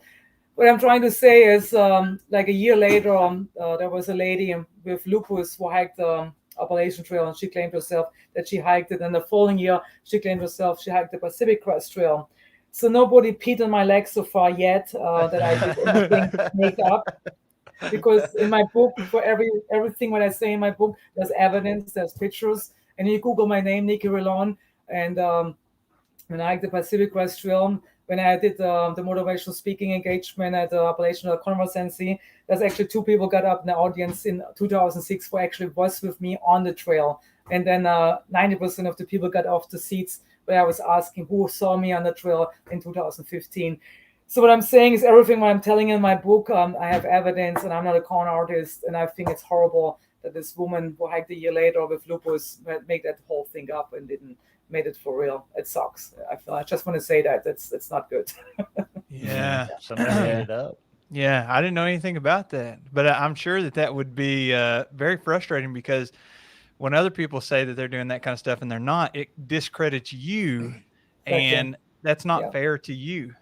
What I'm trying to say is, like a year later, there was a lady with lupus who hiked the Appalachian Trail, and she claimed herself that she hiked it. And the following year, she claimed herself she hiked the Pacific Crest Trail. So nobody peed on my legs so far yet that I did anything make up. Because in my book, for everything what I say in my book, there's evidence, there's pictures. And you Google my name, Niki RELLON, and when I hiked the Pacific Crest Trail, when I did the motivational speaking engagement at the Appalachian Trail Conference, there's actually 2 people got up in the audience in 2006 who actually was with me on the trail. And then 90% of the people got off the seats where I was asking who saw me on the trail in 2015. So what I'm saying is everything what I'm telling in my book, I have evidence, and I'm not a con artist. And I think it's horrible that this woman who hiked a year later with lupus made that whole thing up and didn't made it for real. It sucks. I just want to say that it's not good. Yeah. Somebody made it up. Yeah, I didn't know anything about that, but I'm sure that would be very frustrating, because when other people say that they're doing that kind of stuff and they're not, it discredits you, and that's not fair to you.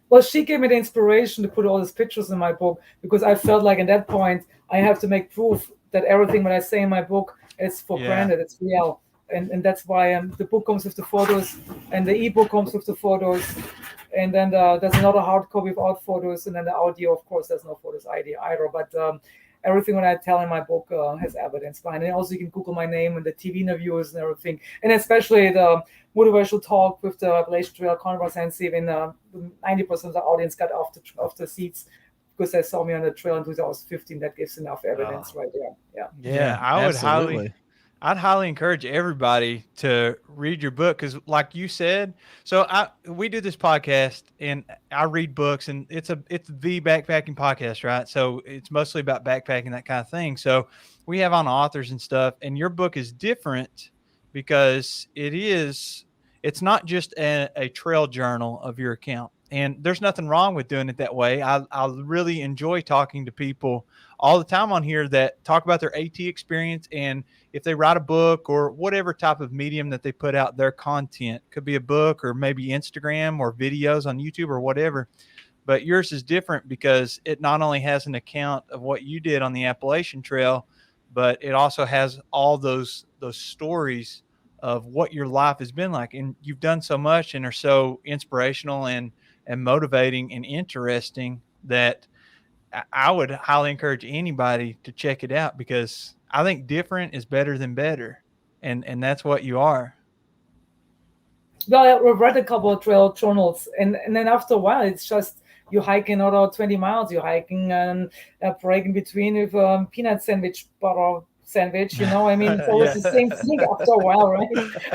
Well, she gave me the inspiration to put all these pictures in my book, because I felt like at that point I have to make proof that everything that I say in my book is for granted, it's real. And that's why the book comes with the photos, and the ebook comes with the photos, and then there's another hard copy without photos, and then the audio, of course, there's no photos either. But everything that I tell in my book has evidence behind it. And also, you can Google my name and the TV interviews and everything, and especially the motivational talk with the Appalachian Trail Conference, when 90% of the audience got off the seats because they saw me on the trail in 2015. That gives enough evidence right there. Yeah, I'd highly encourage everybody to read your book, because like you said, so we do this podcast and I read books, and it's the backpacking podcast, right? So it's mostly about backpacking, that kind of thing. So we have on authors and stuff, and your book is different because it's not just a trail journal of your account. And there's nothing wrong with doing it that way. I really enjoy talking to people all the time on here that talk about their AT experience, and if they write a book or whatever type of medium that they put out their content, could be a book or maybe Instagram or videos on YouTube or whatever. But yours is different because it not only has an account of what you did on the Appalachian Trail, but it also has all those stories of what your life has been like. And you've done so much and are so inspirational and motivating and interesting that I would highly encourage anybody to check it out, because I think different is better than better. And that's what you are. Well, I've read a couple of trail journals, and then after a while, it's just you hiking another 20 miles, you're hiking a break in between with a peanut sandwich, butter sandwich, I mean, it's always the same thing after a while, right?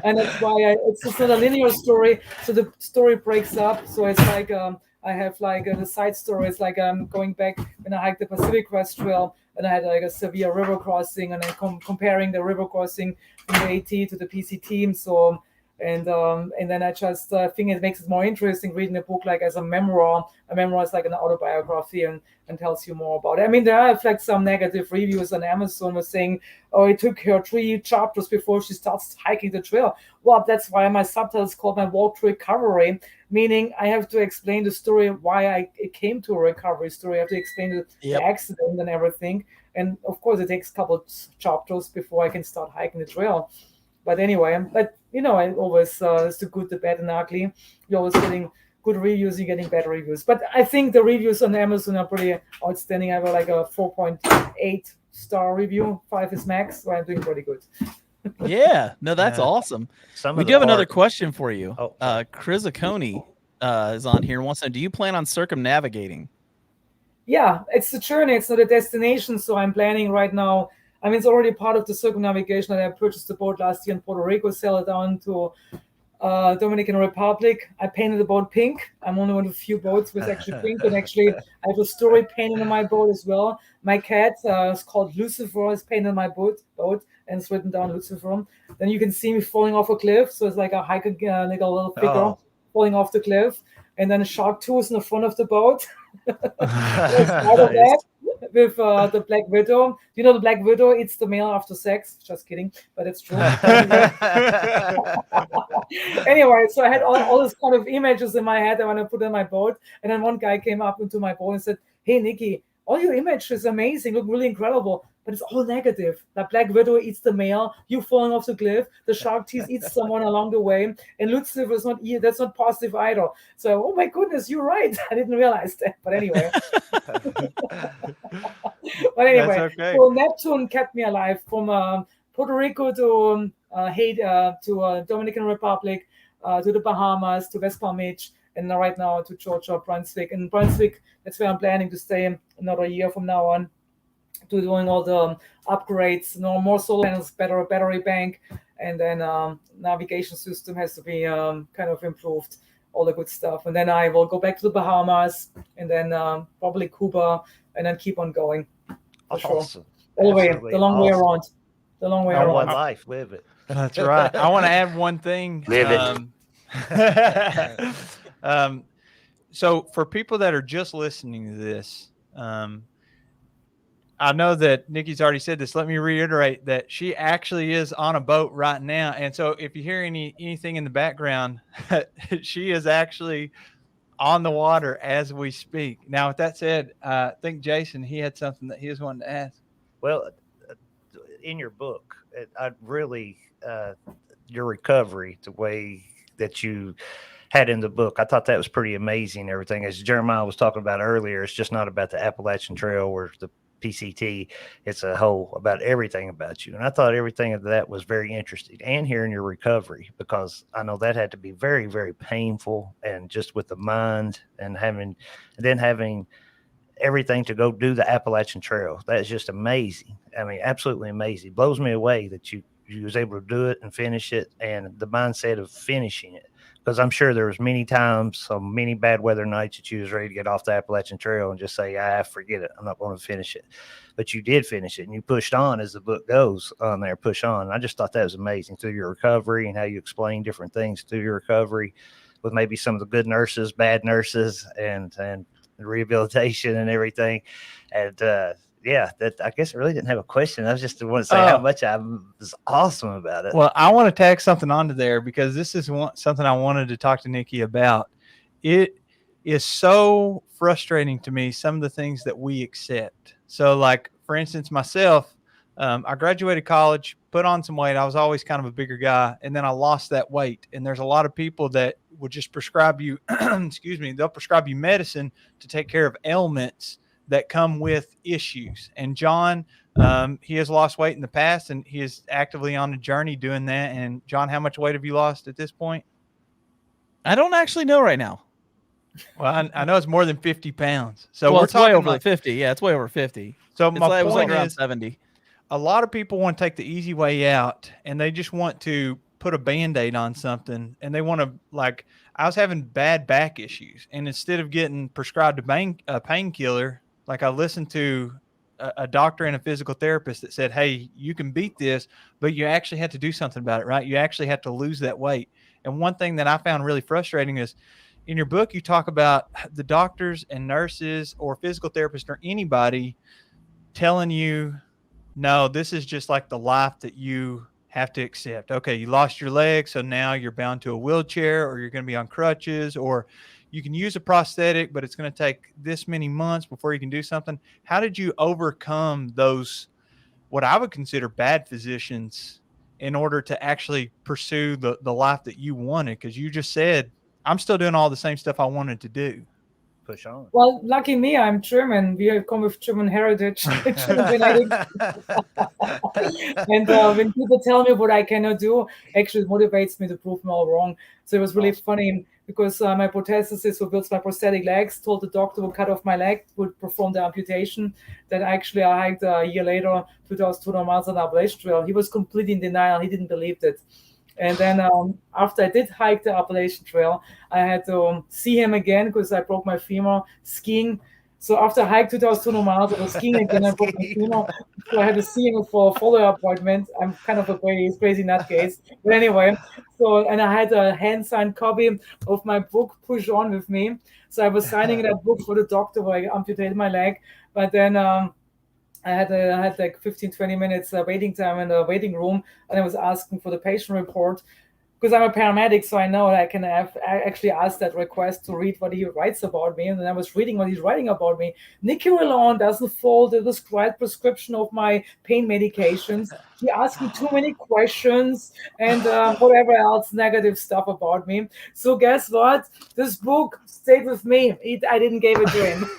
And that's why it's just not a linear story. So the story breaks up. So it's like I have like the side stories, like I'm going back when I hiked the Pacific Crest Trail, and I had like a severe river crossing, and then comparing the river crossing from the AT to the PC team. So And then I just think it makes it more interesting reading a book like as a memoir. A memoir is like an autobiography and tells you more about it. I mean, there are like some negative reviews on Amazon was saying, oh, it took her 3 chapters before she starts hiking the trail. Well, that's why my subtitle is called My Walk to Recovery, meaning I have to explain the story why it came to a recovery story. I have to explain the accident and everything. And of course, it takes a couple of chapters before I can start hiking the trail. But anyway, I always it's the good, the bad, and ugly. You're always getting good reviews, you're getting bad reviews. But I think the reviews on Amazon are pretty outstanding. I have like a 4.8 star review. 5 is max, so I'm doing pretty good. Yeah, no, that's awesome. We do have another question for you. Chris Aconi is on here and wants to know, do you plan on circumnavigating? Yeah, it's a journey, it's not a destination. So I'm planning right now. I mean, it's already part of the circumnavigation that I purchased the boat last year in Puerto Rico, sailed down to Dominican Republic. I painted the boat pink. I'm only one of a few boats with actually pink, and actually I have a story painted on my boat as well. My cat is called Lucifer, is painted on my boat, and it's written down Lucifer. Then you can see me falling off a cliff, so it's like a hiker, like a little figure falling off the cliff, and then a shark tooth in the front of the boat. With the Black Widow. You know the Black Widow, it's the male after sex. Just kidding, but it's true. Anyway, so I had all these kind of images in my head I want to put on my boat. And then one guy came up into my boat and said, hey, Niki, all your images are amazing, look really incredible, but it's all negative. The Black Widow eats the male, you falling off the cliff, the shark teeth eats someone along the way, and Lucifer is that's not positive either. So, oh my goodness, you're right. I didn't realize that. But anyway. So Neptune kept me alive from Puerto Rico to Haiti, to Dominican Republic, to the Bahamas, to West Palm Beach, and right now to Georgia, Brunswick. And Brunswick, that's where I'm planning to stay another year from now on, to doing all the upgrades, more solar panels, better battery bank, and then navigation system has to be kind of improved, all the good stuff. And then I will go back to the Bahamas, and then probably Cuba, and then keep on going. For sure. All the way, the long way around. The long way around. One life, live it. That's right. I want to add one thing. Live it. So for people that are just listening to this, I know that Nikki's already said this. Let me reiterate that she actually is on a boat right now. And so if you hear anything in the background, she is actually on the water as we speak. Now, with that said, I think Jason, he had something that he was wanting to ask. Well, in your book, I really, your recovery, the way that you had in the book, I thought that was pretty amazing. Everything, as Jeremiah was talking about earlier, it's just not about the Appalachian Trail or the PCT. It's a whole about everything about you. And I thought everything of that was very interesting, and hearing your recovery, because I know that had to be very, very painful, and just with the mind and having everything to go do the Appalachian Trail. That's just amazing. I mean, absolutely amazing. Blows me away that you was able to do it and finish it, and the mindset of finishing it. Because I'm sure there was many times, so many bad weather nights that you was ready to get off the Appalachian Trail and just say, forget it. I'm not going to finish it. But you did finish it, and you pushed on, as the book goes on there, push on. And I just thought that was amazing through your recovery and how you explain different things through your recovery with maybe some of the good nurses, bad nurses, and rehabilitation and everything. And that I guess I really didn't have a question. I was just want to say how much I was awesome about it. Well, I want to tag something onto there, because this is something I wanted to talk to Niki about. It is so frustrating to me, some of the things that we accept. So, like, for instance, myself, I graduated college, put on some weight. I was always kind of a bigger guy, and then I lost that weight. And there's a lot of people that would just prescribe you, they'll prescribe you medicine to take care of ailments that come with issues. And John, he has lost weight in the past, and he is actively on a journey doing that. And John, how much weight have you lost at this point? I don't actually know right now. Well, I know it's more than 50 pounds. So we're talking way over 50. Yeah, it's way over 50. So it was like around 70. A lot of people want to take the easy way out, and they just want to put a Band-Aid on something, and they want to, like, I was having bad back issues, and instead of getting prescribed a painkiller, like, I listened to a doctor and a physical therapist that said, hey, you can beat this, but you actually have to do something about it, right? You actually have to lose that weight. And one thing that I found really frustrating is in your book, you talk about the doctors and nurses or physical therapists or anybody telling you, no, this is just like the life that you have to accept. Okay, you lost your leg, so now you're bound to a wheelchair, or you're going to be on crutches, or you can use a prosthetic, but it's going to take this many months before you can do something. How did you overcome those, what I would consider bad physicians, in order to actually pursue the life that you wanted? Because you just said, I'm still doing all the same stuff I wanted to do. Push on. Well, lucky me, I'm German. We come with German heritage, German genetics. And when people tell me what I cannot do, actually it motivates me to prove them all wrong. So it was really funny because my prosthesist who builds my prosthetic legs told the doctor who cut off my leg would perform the amputation. That actually I hiked a year later, 2,200 miles on the Appalachian Trail. He was completely in denial. He didn't believe it. And then after I did hike the Appalachian Trail, I had to see him again because I broke my femur skiing. So after I hiked 2,200 miles, I was skiing again. I broke my femur. So I had to see him for a follow-up appointment. I'm kind of a crazy nutcase. But anyway, and I had a hand-signed copy of my book, Push On, with me. So I was signing that book for the doctor where I amputated my leg. But then I had like 15, 20 minutes waiting time in the waiting room, and I was asking for the patient report because I'm a paramedic, so I know I actually asked that request to read what he writes about me, and then I was reading what he's writing about me. Niki RELLON doesn't follow the prescribed prescription of my pain medications. He asked me too many questions and whatever else negative stuff about me. So guess what? This book stayed with me. I didn't give it to him.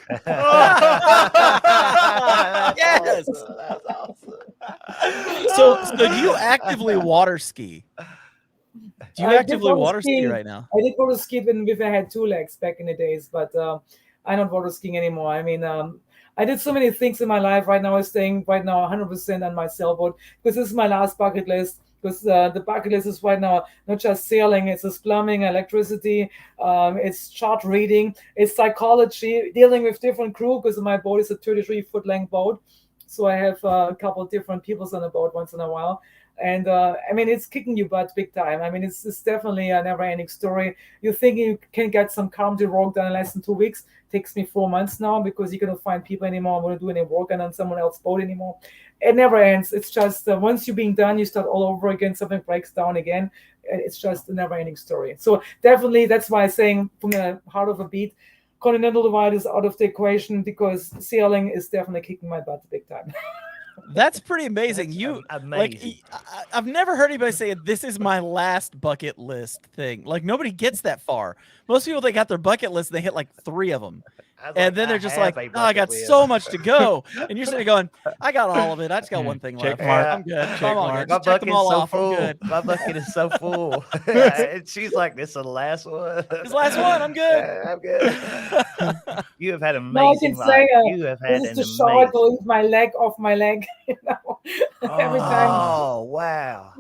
Yes, that's awesome. So do you actively water ski? Do you actively water ski right now? I did water ski when I had two legs back in the days, but I don't water skiing anymore. I mean, I did so many things in my life. Right now, I'm staying 100% on my sailboat because this is my last bucket list. Because the bucket list is right now not just sailing, it's just plumbing, electricity, it's chart reading, it's psychology, dealing with different crew because my boat is a 33-foot length boat. So I have a couple of different peoples on the boat once in a while. And I mean, it's kicking you butt big time. I mean, it's definitely a never-ending story. You think you can get some carpentry work done in less than 2 weeks. Takes me 4 months now because you cannot find people anymore. I want to do any work on someone else's boat anymore. It never ends. It's just once you're being done, you start all over again. Something breaks down again. It's just a never-ending story. So definitely, that's why I'm saying from the heart of a beat, continental divide is out of the equation because sailing is definitely kicking my butt big time. That's pretty amazing. Amazing. I've never heard anybody say this is my last bucket list thing. Like nobody gets that far. Most people, they got their bucket list, they hit like 3 of them. And then they're just like, oh, I got so much to go. And you're sitting there going, I got all of it. I just got one thing left. I'm good. I'm all good. My Just check them all bucket's so off. full. I'm good. My bucket is so full. And she's like, this is the last one. This last one. I'm good. I'm good. You have had an amazing life. You have had this an is the shot to amazing. leave my leg off my leg. Every time. Oh, wow.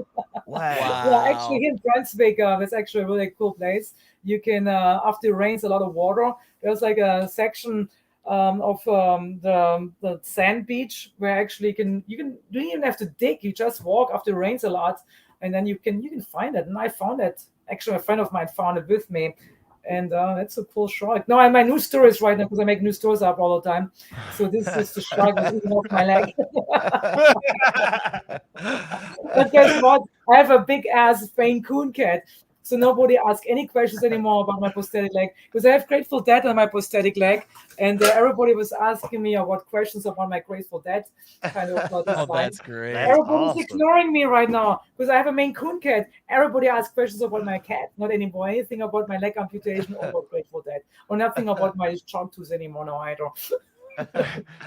Yeah, actually here in Brunswick, it's actually a really cool place. You can, after it rains a lot of water, there's like a section of the sand beach where actually you don't even have to dig. You just walk after it rains a lot, and then you can find it. And I found it. Actually, a friend of mine found it with me. And that's a cool shark. No, my new stories right now because I make new stories up all the time. So this is the shark that's eating off my leg. But guess what? I have a big ass Maine Coon cat. So nobody asks any questions anymore about my prosthetic leg because I have Grateful Dead on my prosthetic leg, and everybody was asking me what questions about my Grateful Dead. Kind of. Oh, that's great. Everybody's ignoring me right now because I have a Maine Coon cat. Everybody asks questions about my cat, not anymore anything about my leg amputation or about Grateful Dead, or nothing about my shark tooth anymore. No, I don't.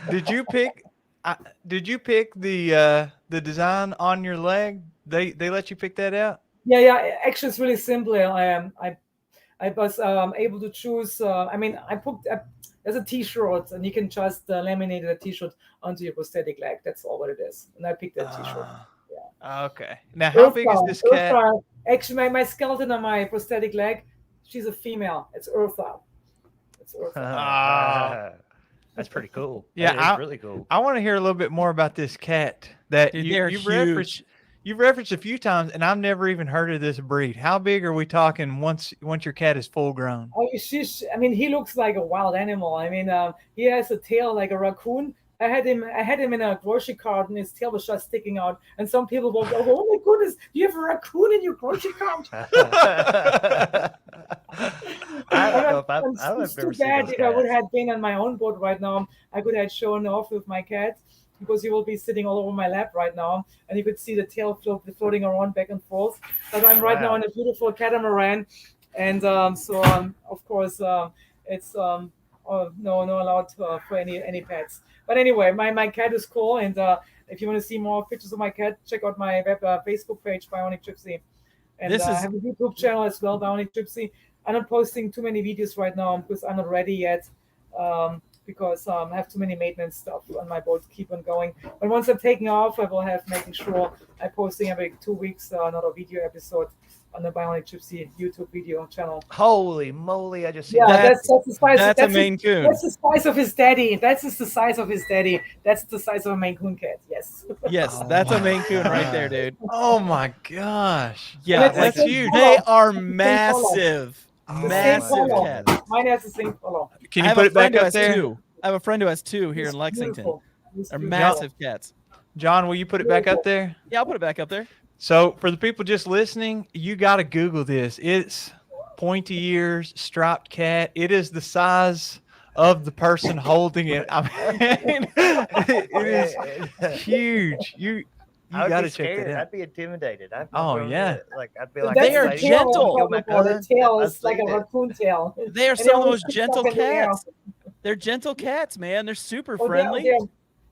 Did you pick the design on your leg? They let you pick that out? Yeah. Actually, it's really simple. I was able to choose. I mean, I put there's a T-shirt, and you can just laminate a T-shirt onto your prosthetic leg. That's all what it is. And I picked that T-shirt. Yeah. Okay. Now, how big is this cat? Actually, my skeleton on my prosthetic leg, she's a female. It's Eartha. It's Eartha. That's pretty cool. Yeah, that is really cool. I want to hear a little bit more about this cat that Dude, you referenced. you've referenced a few times, and I've never even heard of this breed. How big are we talking once your cat is full grown? Oh, I mean, he looks like a wild animal. I mean, he has a tail like a raccoon. I had him in a grocery cart, and his tail was just sticking out. And some people will go, "Oh my goodness, you have a raccoon in your grocery cart!" It's too bad. If I would have been on my own boat right now, I could have shown off with my cat, because he will be sitting all over my lap right now, and you could see the tail floating around back and forth. But I'm right now in a beautiful catamaran, and of course it's no allowed for any pets. But anyway, my cat is cool, and if you want to see more pictures of my cat, check out my Facebook page, BIONIC GYPSY, and I have a YouTube channel as well, BIONIC GYPSY. I'm not posting too many videos right now because I'm not ready yet. Because I have too many maintenance stuff on my boat to keep on going. But once I'm taking off, I will have making sure I'm posting every 2 weeks another video episode on the BIONIC GYPSY YouTube video channel. Holy moly! I just see that's the size. That's a Maine Coon. That's the size of his daddy. That's the size of his daddy. That's the size of a Maine Coon cat. Yes. Yes, that's a Maine Coon right there, dude. Oh my gosh! Yeah, that's huge. They are massive. Massive cat. Mine has the same color. Can you put it back up there? I have a friend who has two here in Lexington. They're massive cats. John, will you put it back up there? Yeah, I'll put it back up there. So for the people just listening, you got to Google this. It's pointy ears, striped cat. It is the size of the person holding it. I mean, it is huge. You got to check it out. I'd be intimidated. I'd be like, they are gentle. The tail is like a raccoon tail. They are some of the most gentle cats. They're gentle cats, man. They're super friendly.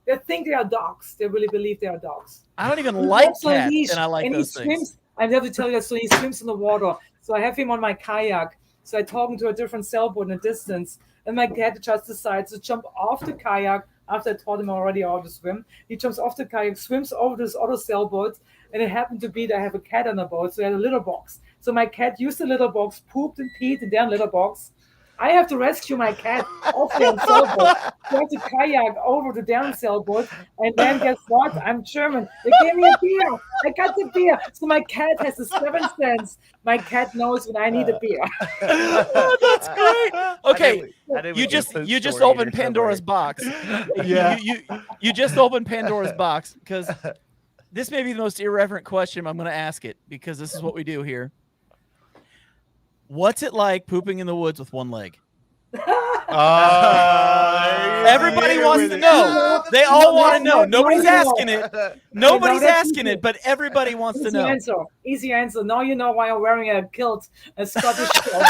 They think they are dogs. They really believe they are dogs. I don't even like cats, and I like those things. I have to tell you, so he swims in the water. So I have him on my kayak. So I talk him to a different sailboat in the distance. And my cat just decides to jump off the kayak after I taught him already how to swim. He jumps off the kayak, swims over this other sailboat. And it happened to be that I have a cat on the boat. So I had a litter box. So my cat used the litter box, pooped and peed in their litter box. I have to rescue my cat off their sailboat. So I have to kayak over to their sailboat. And then guess what? I'm German. They gave me a beer. I got the beer. So my cat has a 7th sense. My cat knows when I need a beer. Oh, that's great. Okay, you just opened Pandora's box. Yeah, you just opened Pandora's box, because this may be the most irreverent question. I'm going to ask it because this is what we do here. What's it like pooping in the woods with one leg? Everybody wants to know. They all want to know. Nobody's asking it. Nobody's asking it, but everybody wants to know. Easy answer. Now you know why I'm wearing a kilt, a Scottish kilt.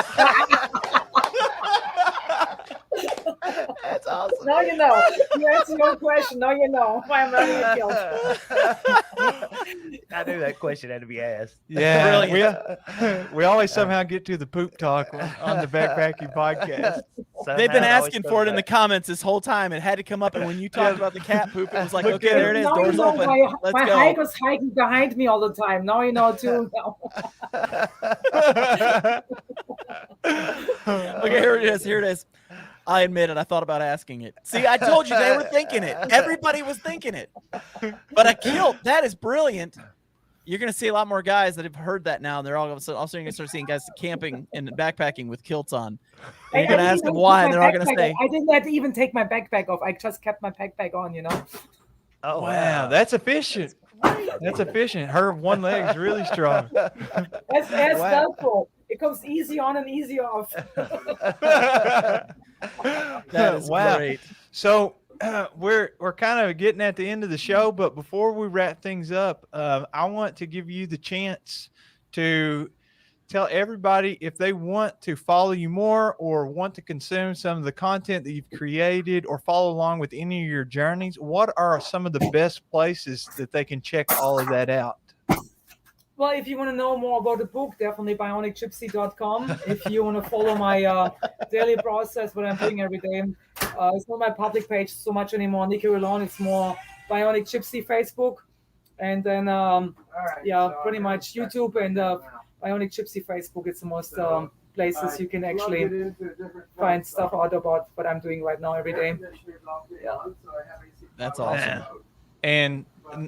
That's awesome. Now you know. You answer your question. Now you know why I'm wearing a kilt. I knew that question had to be asked. Yeah, we always somehow get to the poop talk on the Backpacking Podcast. They've been asking for it in the comments this whole time. It had to come up, and when you talked about the cat poop, it was like, okay, there it is. Doors open. Let's go. My hiker's hiking behind me all the time. Now you know too. Okay, here it is. I admit it. I thought about asking it. See, I told you they were thinking it. Everybody was thinking it. But a kilt, that is brilliant. You're going to see a lot more guys that have heard that now. And they're also going to start seeing guys camping and backpacking with kilts on. And you're going to ask them why, and they're all going to say, I didn't have to even take my backpack off. I just kept my backpack on, you know. Oh, wow. That's efficient. That's efficient. Her one leg is really strong. That's helpful. It comes easy on and easy off. That is great. So we're kind of getting at the end of the show, but before we wrap things up, I want to give you the chance to tell everybody if they want to follow you more or want to consume some of the content that you've created or follow along with any of your journeys. What are some of the best places that they can check all of that out? Well, if you want to know more about the book, definitely bionicgypsy.com. If you want to follow my daily process, what I'm doing every day, it's not my public page so much anymore. Niki RELLON, it's more Bionic Gypsy Facebook. And then, pretty much YouTube and Bionic Gypsy Facebook. It's the most places you can actually find stuff out about what I'm doing right now every day. That's awesome. And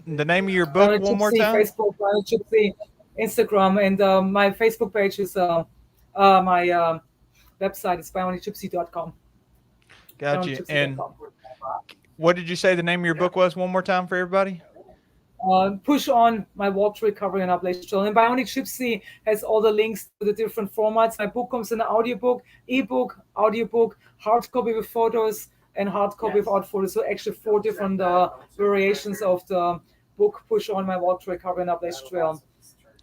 the name of your book one more time? Facebook, BIONIC GYPSY, Instagram, and my Facebook page is my website is bionicgypsy.com. Got you. And what did you say the name of your book was one more time for everybody? Push On, My Walk to Recovery on Appalachian Trail. And BIONIC GYPSY has all the links to the different formats. My book comes in an audiobook, ebook, audiobook, hard copy with photos, and hard copy without photos. So actually 4 different variations of the book, Push On, My Walk to Recovery on Appalachian Trail.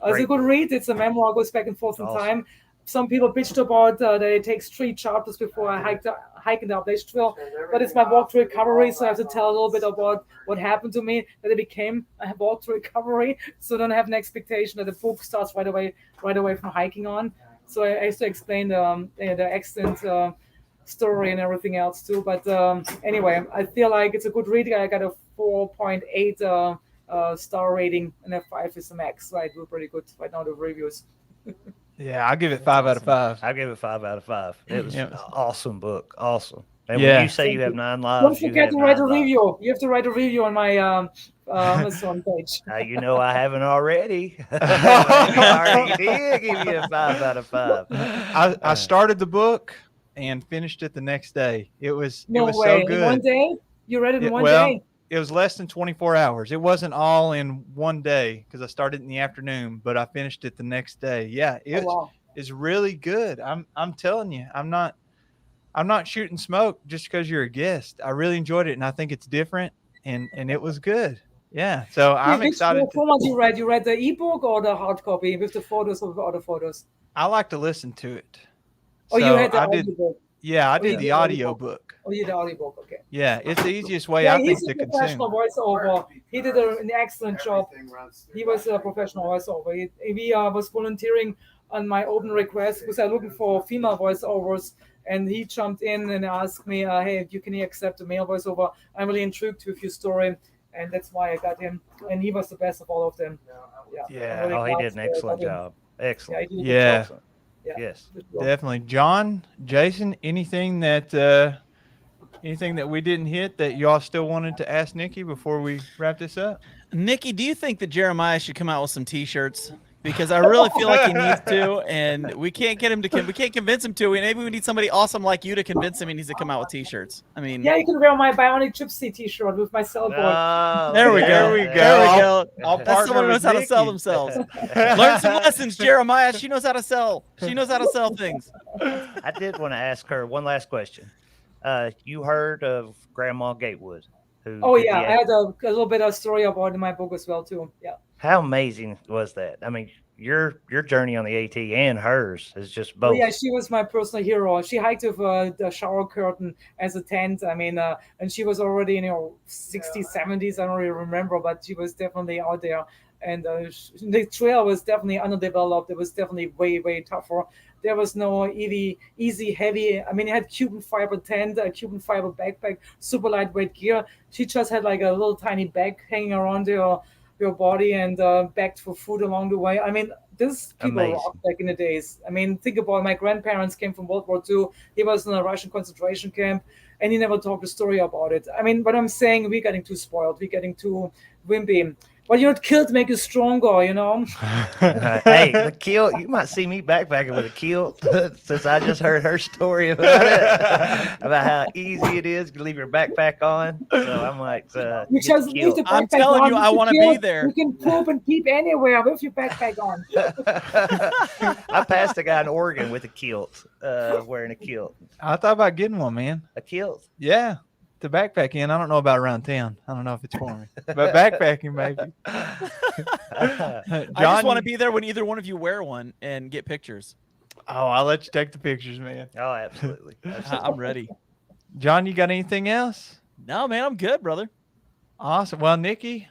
It's a good read. It's a memoir, goes back and forth in time. Some people bitched about that it takes 3 chapters before I hike in the Appalachian Trail, but it's my walk to recovery, so I have to tell a little bit about what happened to me, that it became a walk to recovery, so I don't have an expectation that the book starts right away from hiking on. So I have to explain the accident story and everything else too. But anyway, I feel like it's a good read. I got a 4.8 star rating, and a 5 is the max, so I do pretty good right now, the reviews. Yeah, I'll give it 5 out of 5. I give it 5 out of 5. It was an awesome book. Awesome. And when you say you have 9 lives, don't forget to write a review. You have to write a review on my Amazon page. You know I haven't already. I already did give you a 5 out of 5. I started the book and finished it the next day. It was so good. In one day? You read it in one day? It was less than 24 hours. It wasn't all in one day because I started in the afternoon, but I finished it the next day. Yeah, it's really good. I'm telling you, I'm not shooting smoke just because you're a guest. I really enjoyed it, and I think it's different, and it was good. Yeah, so I'm excited. Which format you read? You read the ebook or the hard copy with the photos or without the photos? I like to listen to it. You had the audiobook. Yeah, I did the audio book. Oh, you did the audiobook, okay. Yeah, it's the easiest way, I think, to consume. He's a professional voiceover. He did an excellent job. He was a professional voiceover. He was volunteering on my open request because I'm looking for female voiceovers, and he jumped in and asked me, hey, can you accept a male voiceover? I'm really intrigued with your story, and that's why I got him. And he was the best of all of them. Yeah. Really he did an excellent job. Excellent. Yeah. Yes, definitely. John, Jason, anything that we didn't hit that y'all still wanted to ask Niki before we wrap this up? Niki, do you think that Jeremiah should come out with some T-shirts? Because I really feel like he needs to, and we can't get him to. We can't convince him to. Maybe we need somebody awesome like you to convince him he needs to come out with T-shirts. I mean, you can wear my BIONIC GYPSY T-shirt with my cell board. There we go. That's someone who knows how to sell themselves. Learn some lessons, Jeremiah. She knows how to sell. She knows how to sell things. I did want to ask her one last question. You heard of Grandma Gatewood? I had a little bit of story about it in my book as well too. Yeah. How amazing was that? I mean, your journey on the AT and hers is just both. She was my personal hero. She hiked with the shower curtain as a tent. I mean, and she was already in her 60s, 70s. I don't really remember, but she was definitely out there. And the trail was definitely underdeveloped. It was definitely way, way tougher. There was no easy, heavy. I mean, it had Cuban fiber tent, a Cuban fiber backpack, super lightweight gear. She just had like a little tiny bag hanging around your body and bagged for food along the way. I mean, this people rocked back in the days. I mean, think about my grandparents came from World War II. He was in a Russian concentration camp, and he never told a story about it. I mean, what I'm saying, we're getting too spoiled. We're getting too wimpy. But you're not killed to make you stronger, you know? Hey, the kilt, you might see me backpacking with a kilt since I just heard her story about it, about how easy it is to leave your backpack on. So I'm like, I'm telling you, I want to be there. You can poop and peep anywhere with your backpack on. I passed a guy in Oregon with a kilt, wearing a kilt. I thought about getting one, man. A kilt? Yeah. The backpack in. I don't know about around town. I don't know if it's for me, but backpacking, maybe. I just want to be there when either one of you wear one and get pictures. Oh, I'll let you take the pictures, man. Oh, absolutely. I'm ready. John, you got anything else? No, man, I'm good, brother. Awesome. Well, Niki,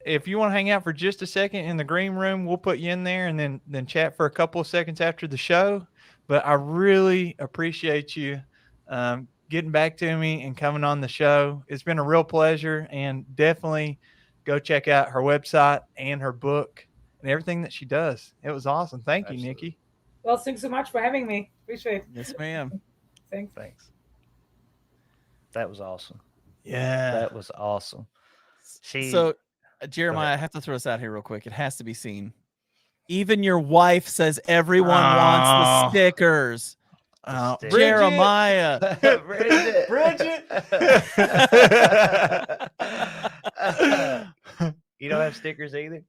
if you want to hang out for just a second in the green room, we'll put you in there and then chat for a couple of seconds after the show. But I really appreciate you getting back to me and coming on the show. It's been a real pleasure, and definitely go check out her website and her book and everything that she does. It was awesome. Thank you, Niki. Well, thanks so much for having me. Appreciate it. Yes, ma'am. Thanks. That was awesome. Yeah. That was awesome. So, Jeremiah, I have to throw this out here real quick. It has to be seen. Even your wife says everyone wants the stickers. Jeremiah. Bridget. You don't have stickers either?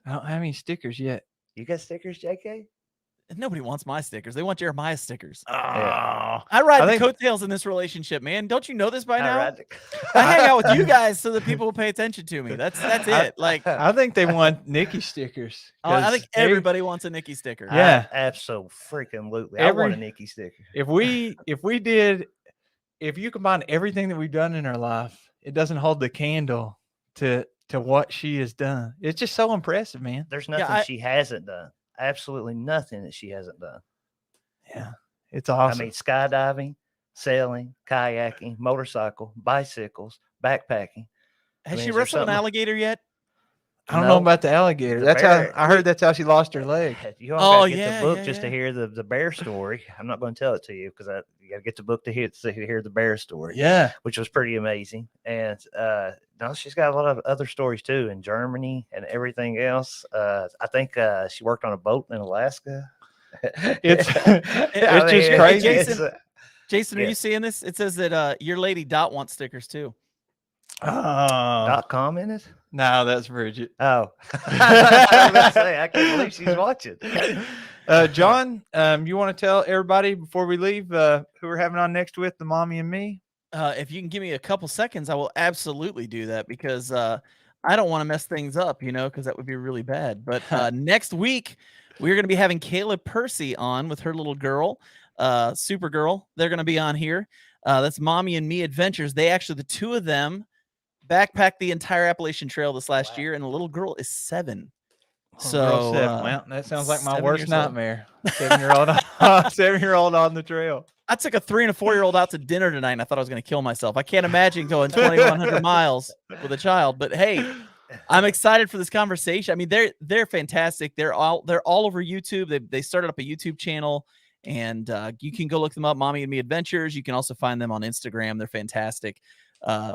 I don't have any stickers yet. You got stickers, JK? Nobody wants my stickers. They want Jeremiah's stickers. Yeah. I ride the coattails in this relationship, man. Don't you know this by now? I hang out with you guys so that people will pay attention to me. That's it. Like, I think they want Niki stickers. I think everybody wants a Niki sticker. Yeah, absolutely. I want a Niki sticker. If you combine everything that we've done in our life, it doesn't hold the candle to what she has done. It's just so impressive, man. There's nothing she hasn't done. Absolutely nothing that she hasn't done. Yeah, it's awesome. I mean, skydiving, sailing, kayaking, motorcycle, bicycles, backpacking. Has she wrestled an alligator yet? I don't know about the alligator. That's how I heard. That's how she lost her leg. You all gotta get the book just to hear the bear story. I'm not going to tell it to you because you got to get the book to hear the bear story. Yeah, which was pretty amazing. And no, she's got a lot of other stories too in Germany and everything else. I think she worked on a boat in Alaska. It's just crazy. Jason, are you seeing this? It says that your lady Dot wants stickers too. .com in it? No, that's Bridget. Oh, I can't believe she's watching. John, you want to tell everybody before we leave who we're having on next with the mommy and me? If you can give me a couple seconds, I will absolutely do that because I don't want to mess things up, because that would be really bad. But next week, we're going to be having Kayla Percy on with her little girl, Supergirl. They're going to be on here. That's Mommy and Me Adventures. The two of them backpacked the entire Appalachian Trail this last year, and the little girl is 7. So well, that sounds like my worst nightmare. 7-year-old on the trail. I took a 3- and 4-year-old out to dinner tonight, and I thought I was going to kill myself. I can't imagine going 2,100 miles with a child. But hey, I'm excited for this conversation. I mean, they're fantastic. They're all over YouTube. They started up a YouTube channel, and you can go look them up. Mommy and Me Adventures. You can also find them on Instagram. They're fantastic.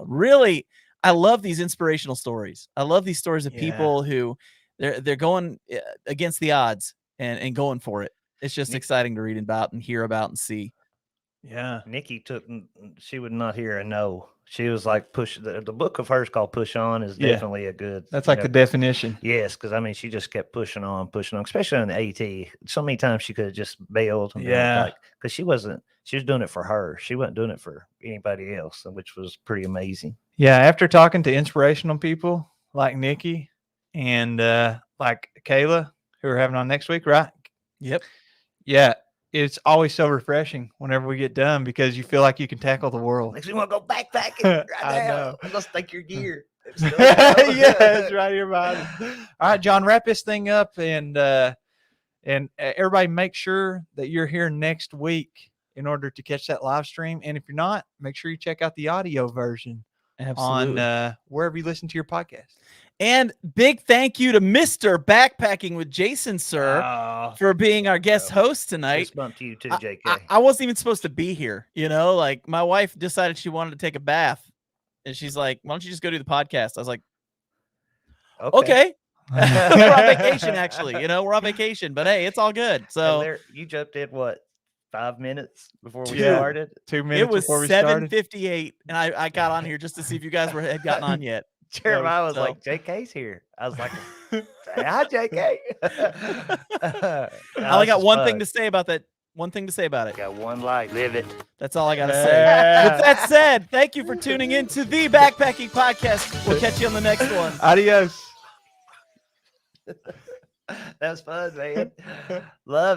Really, I love these inspirational stories. I love these stories of people who they're going against the odds and going for it. It's just exciting to read about and hear about and see. Yeah. Niki she would not hear a no. She was like, the book of hers called Push On is definitely a good. That's like the definition. Yes. Cause I mean, she just kept pushing on, especially on the AT. So many times she could have just bailed. Cause she was doing it for her. She wasn't doing it for anybody else, which was pretty amazing. Yeah. After talking to inspirational people like Niki and like Kayla, who we're having on next week, right? Yep. Yeah. It's always so refreshing whenever we get done because you feel like you can tackle the world. Makes me want to go backpacking right now. Let's take your gear. Yeah, it's right here behind us. All right, John, wrap this thing up and everybody make sure that you're here next week in order to catch that live stream. And if you're not, make sure you check out the audio version on wherever you listen to your podcast. And big thank you to Mr. Backpacking with Jason, sir, for being our guest host tonight. Fist bump to you too, JK. I wasn't even supposed to be here. Like my wife decided she wanted to take a bath, and she's like, "Why don't you just go do the podcast?" I was like, "Okay." We're on vacation, actually. We're on vacation, but hey, it's all good. So you jumped in what? 5 minutes before we started? 2 minutes. It was before we started. 7:58, and I got on here just to see if you guys had gotten on yet. Jeremiah was like, JK's here. I was like, say hi, JK. I only got one thing to say about that. One thing to say about it. Got one life. Live it. That's all I got to say. With that said, thank you for tuning in to the Backpacking Podcast. We'll catch you on the next one. Adios. That was fun, man. Love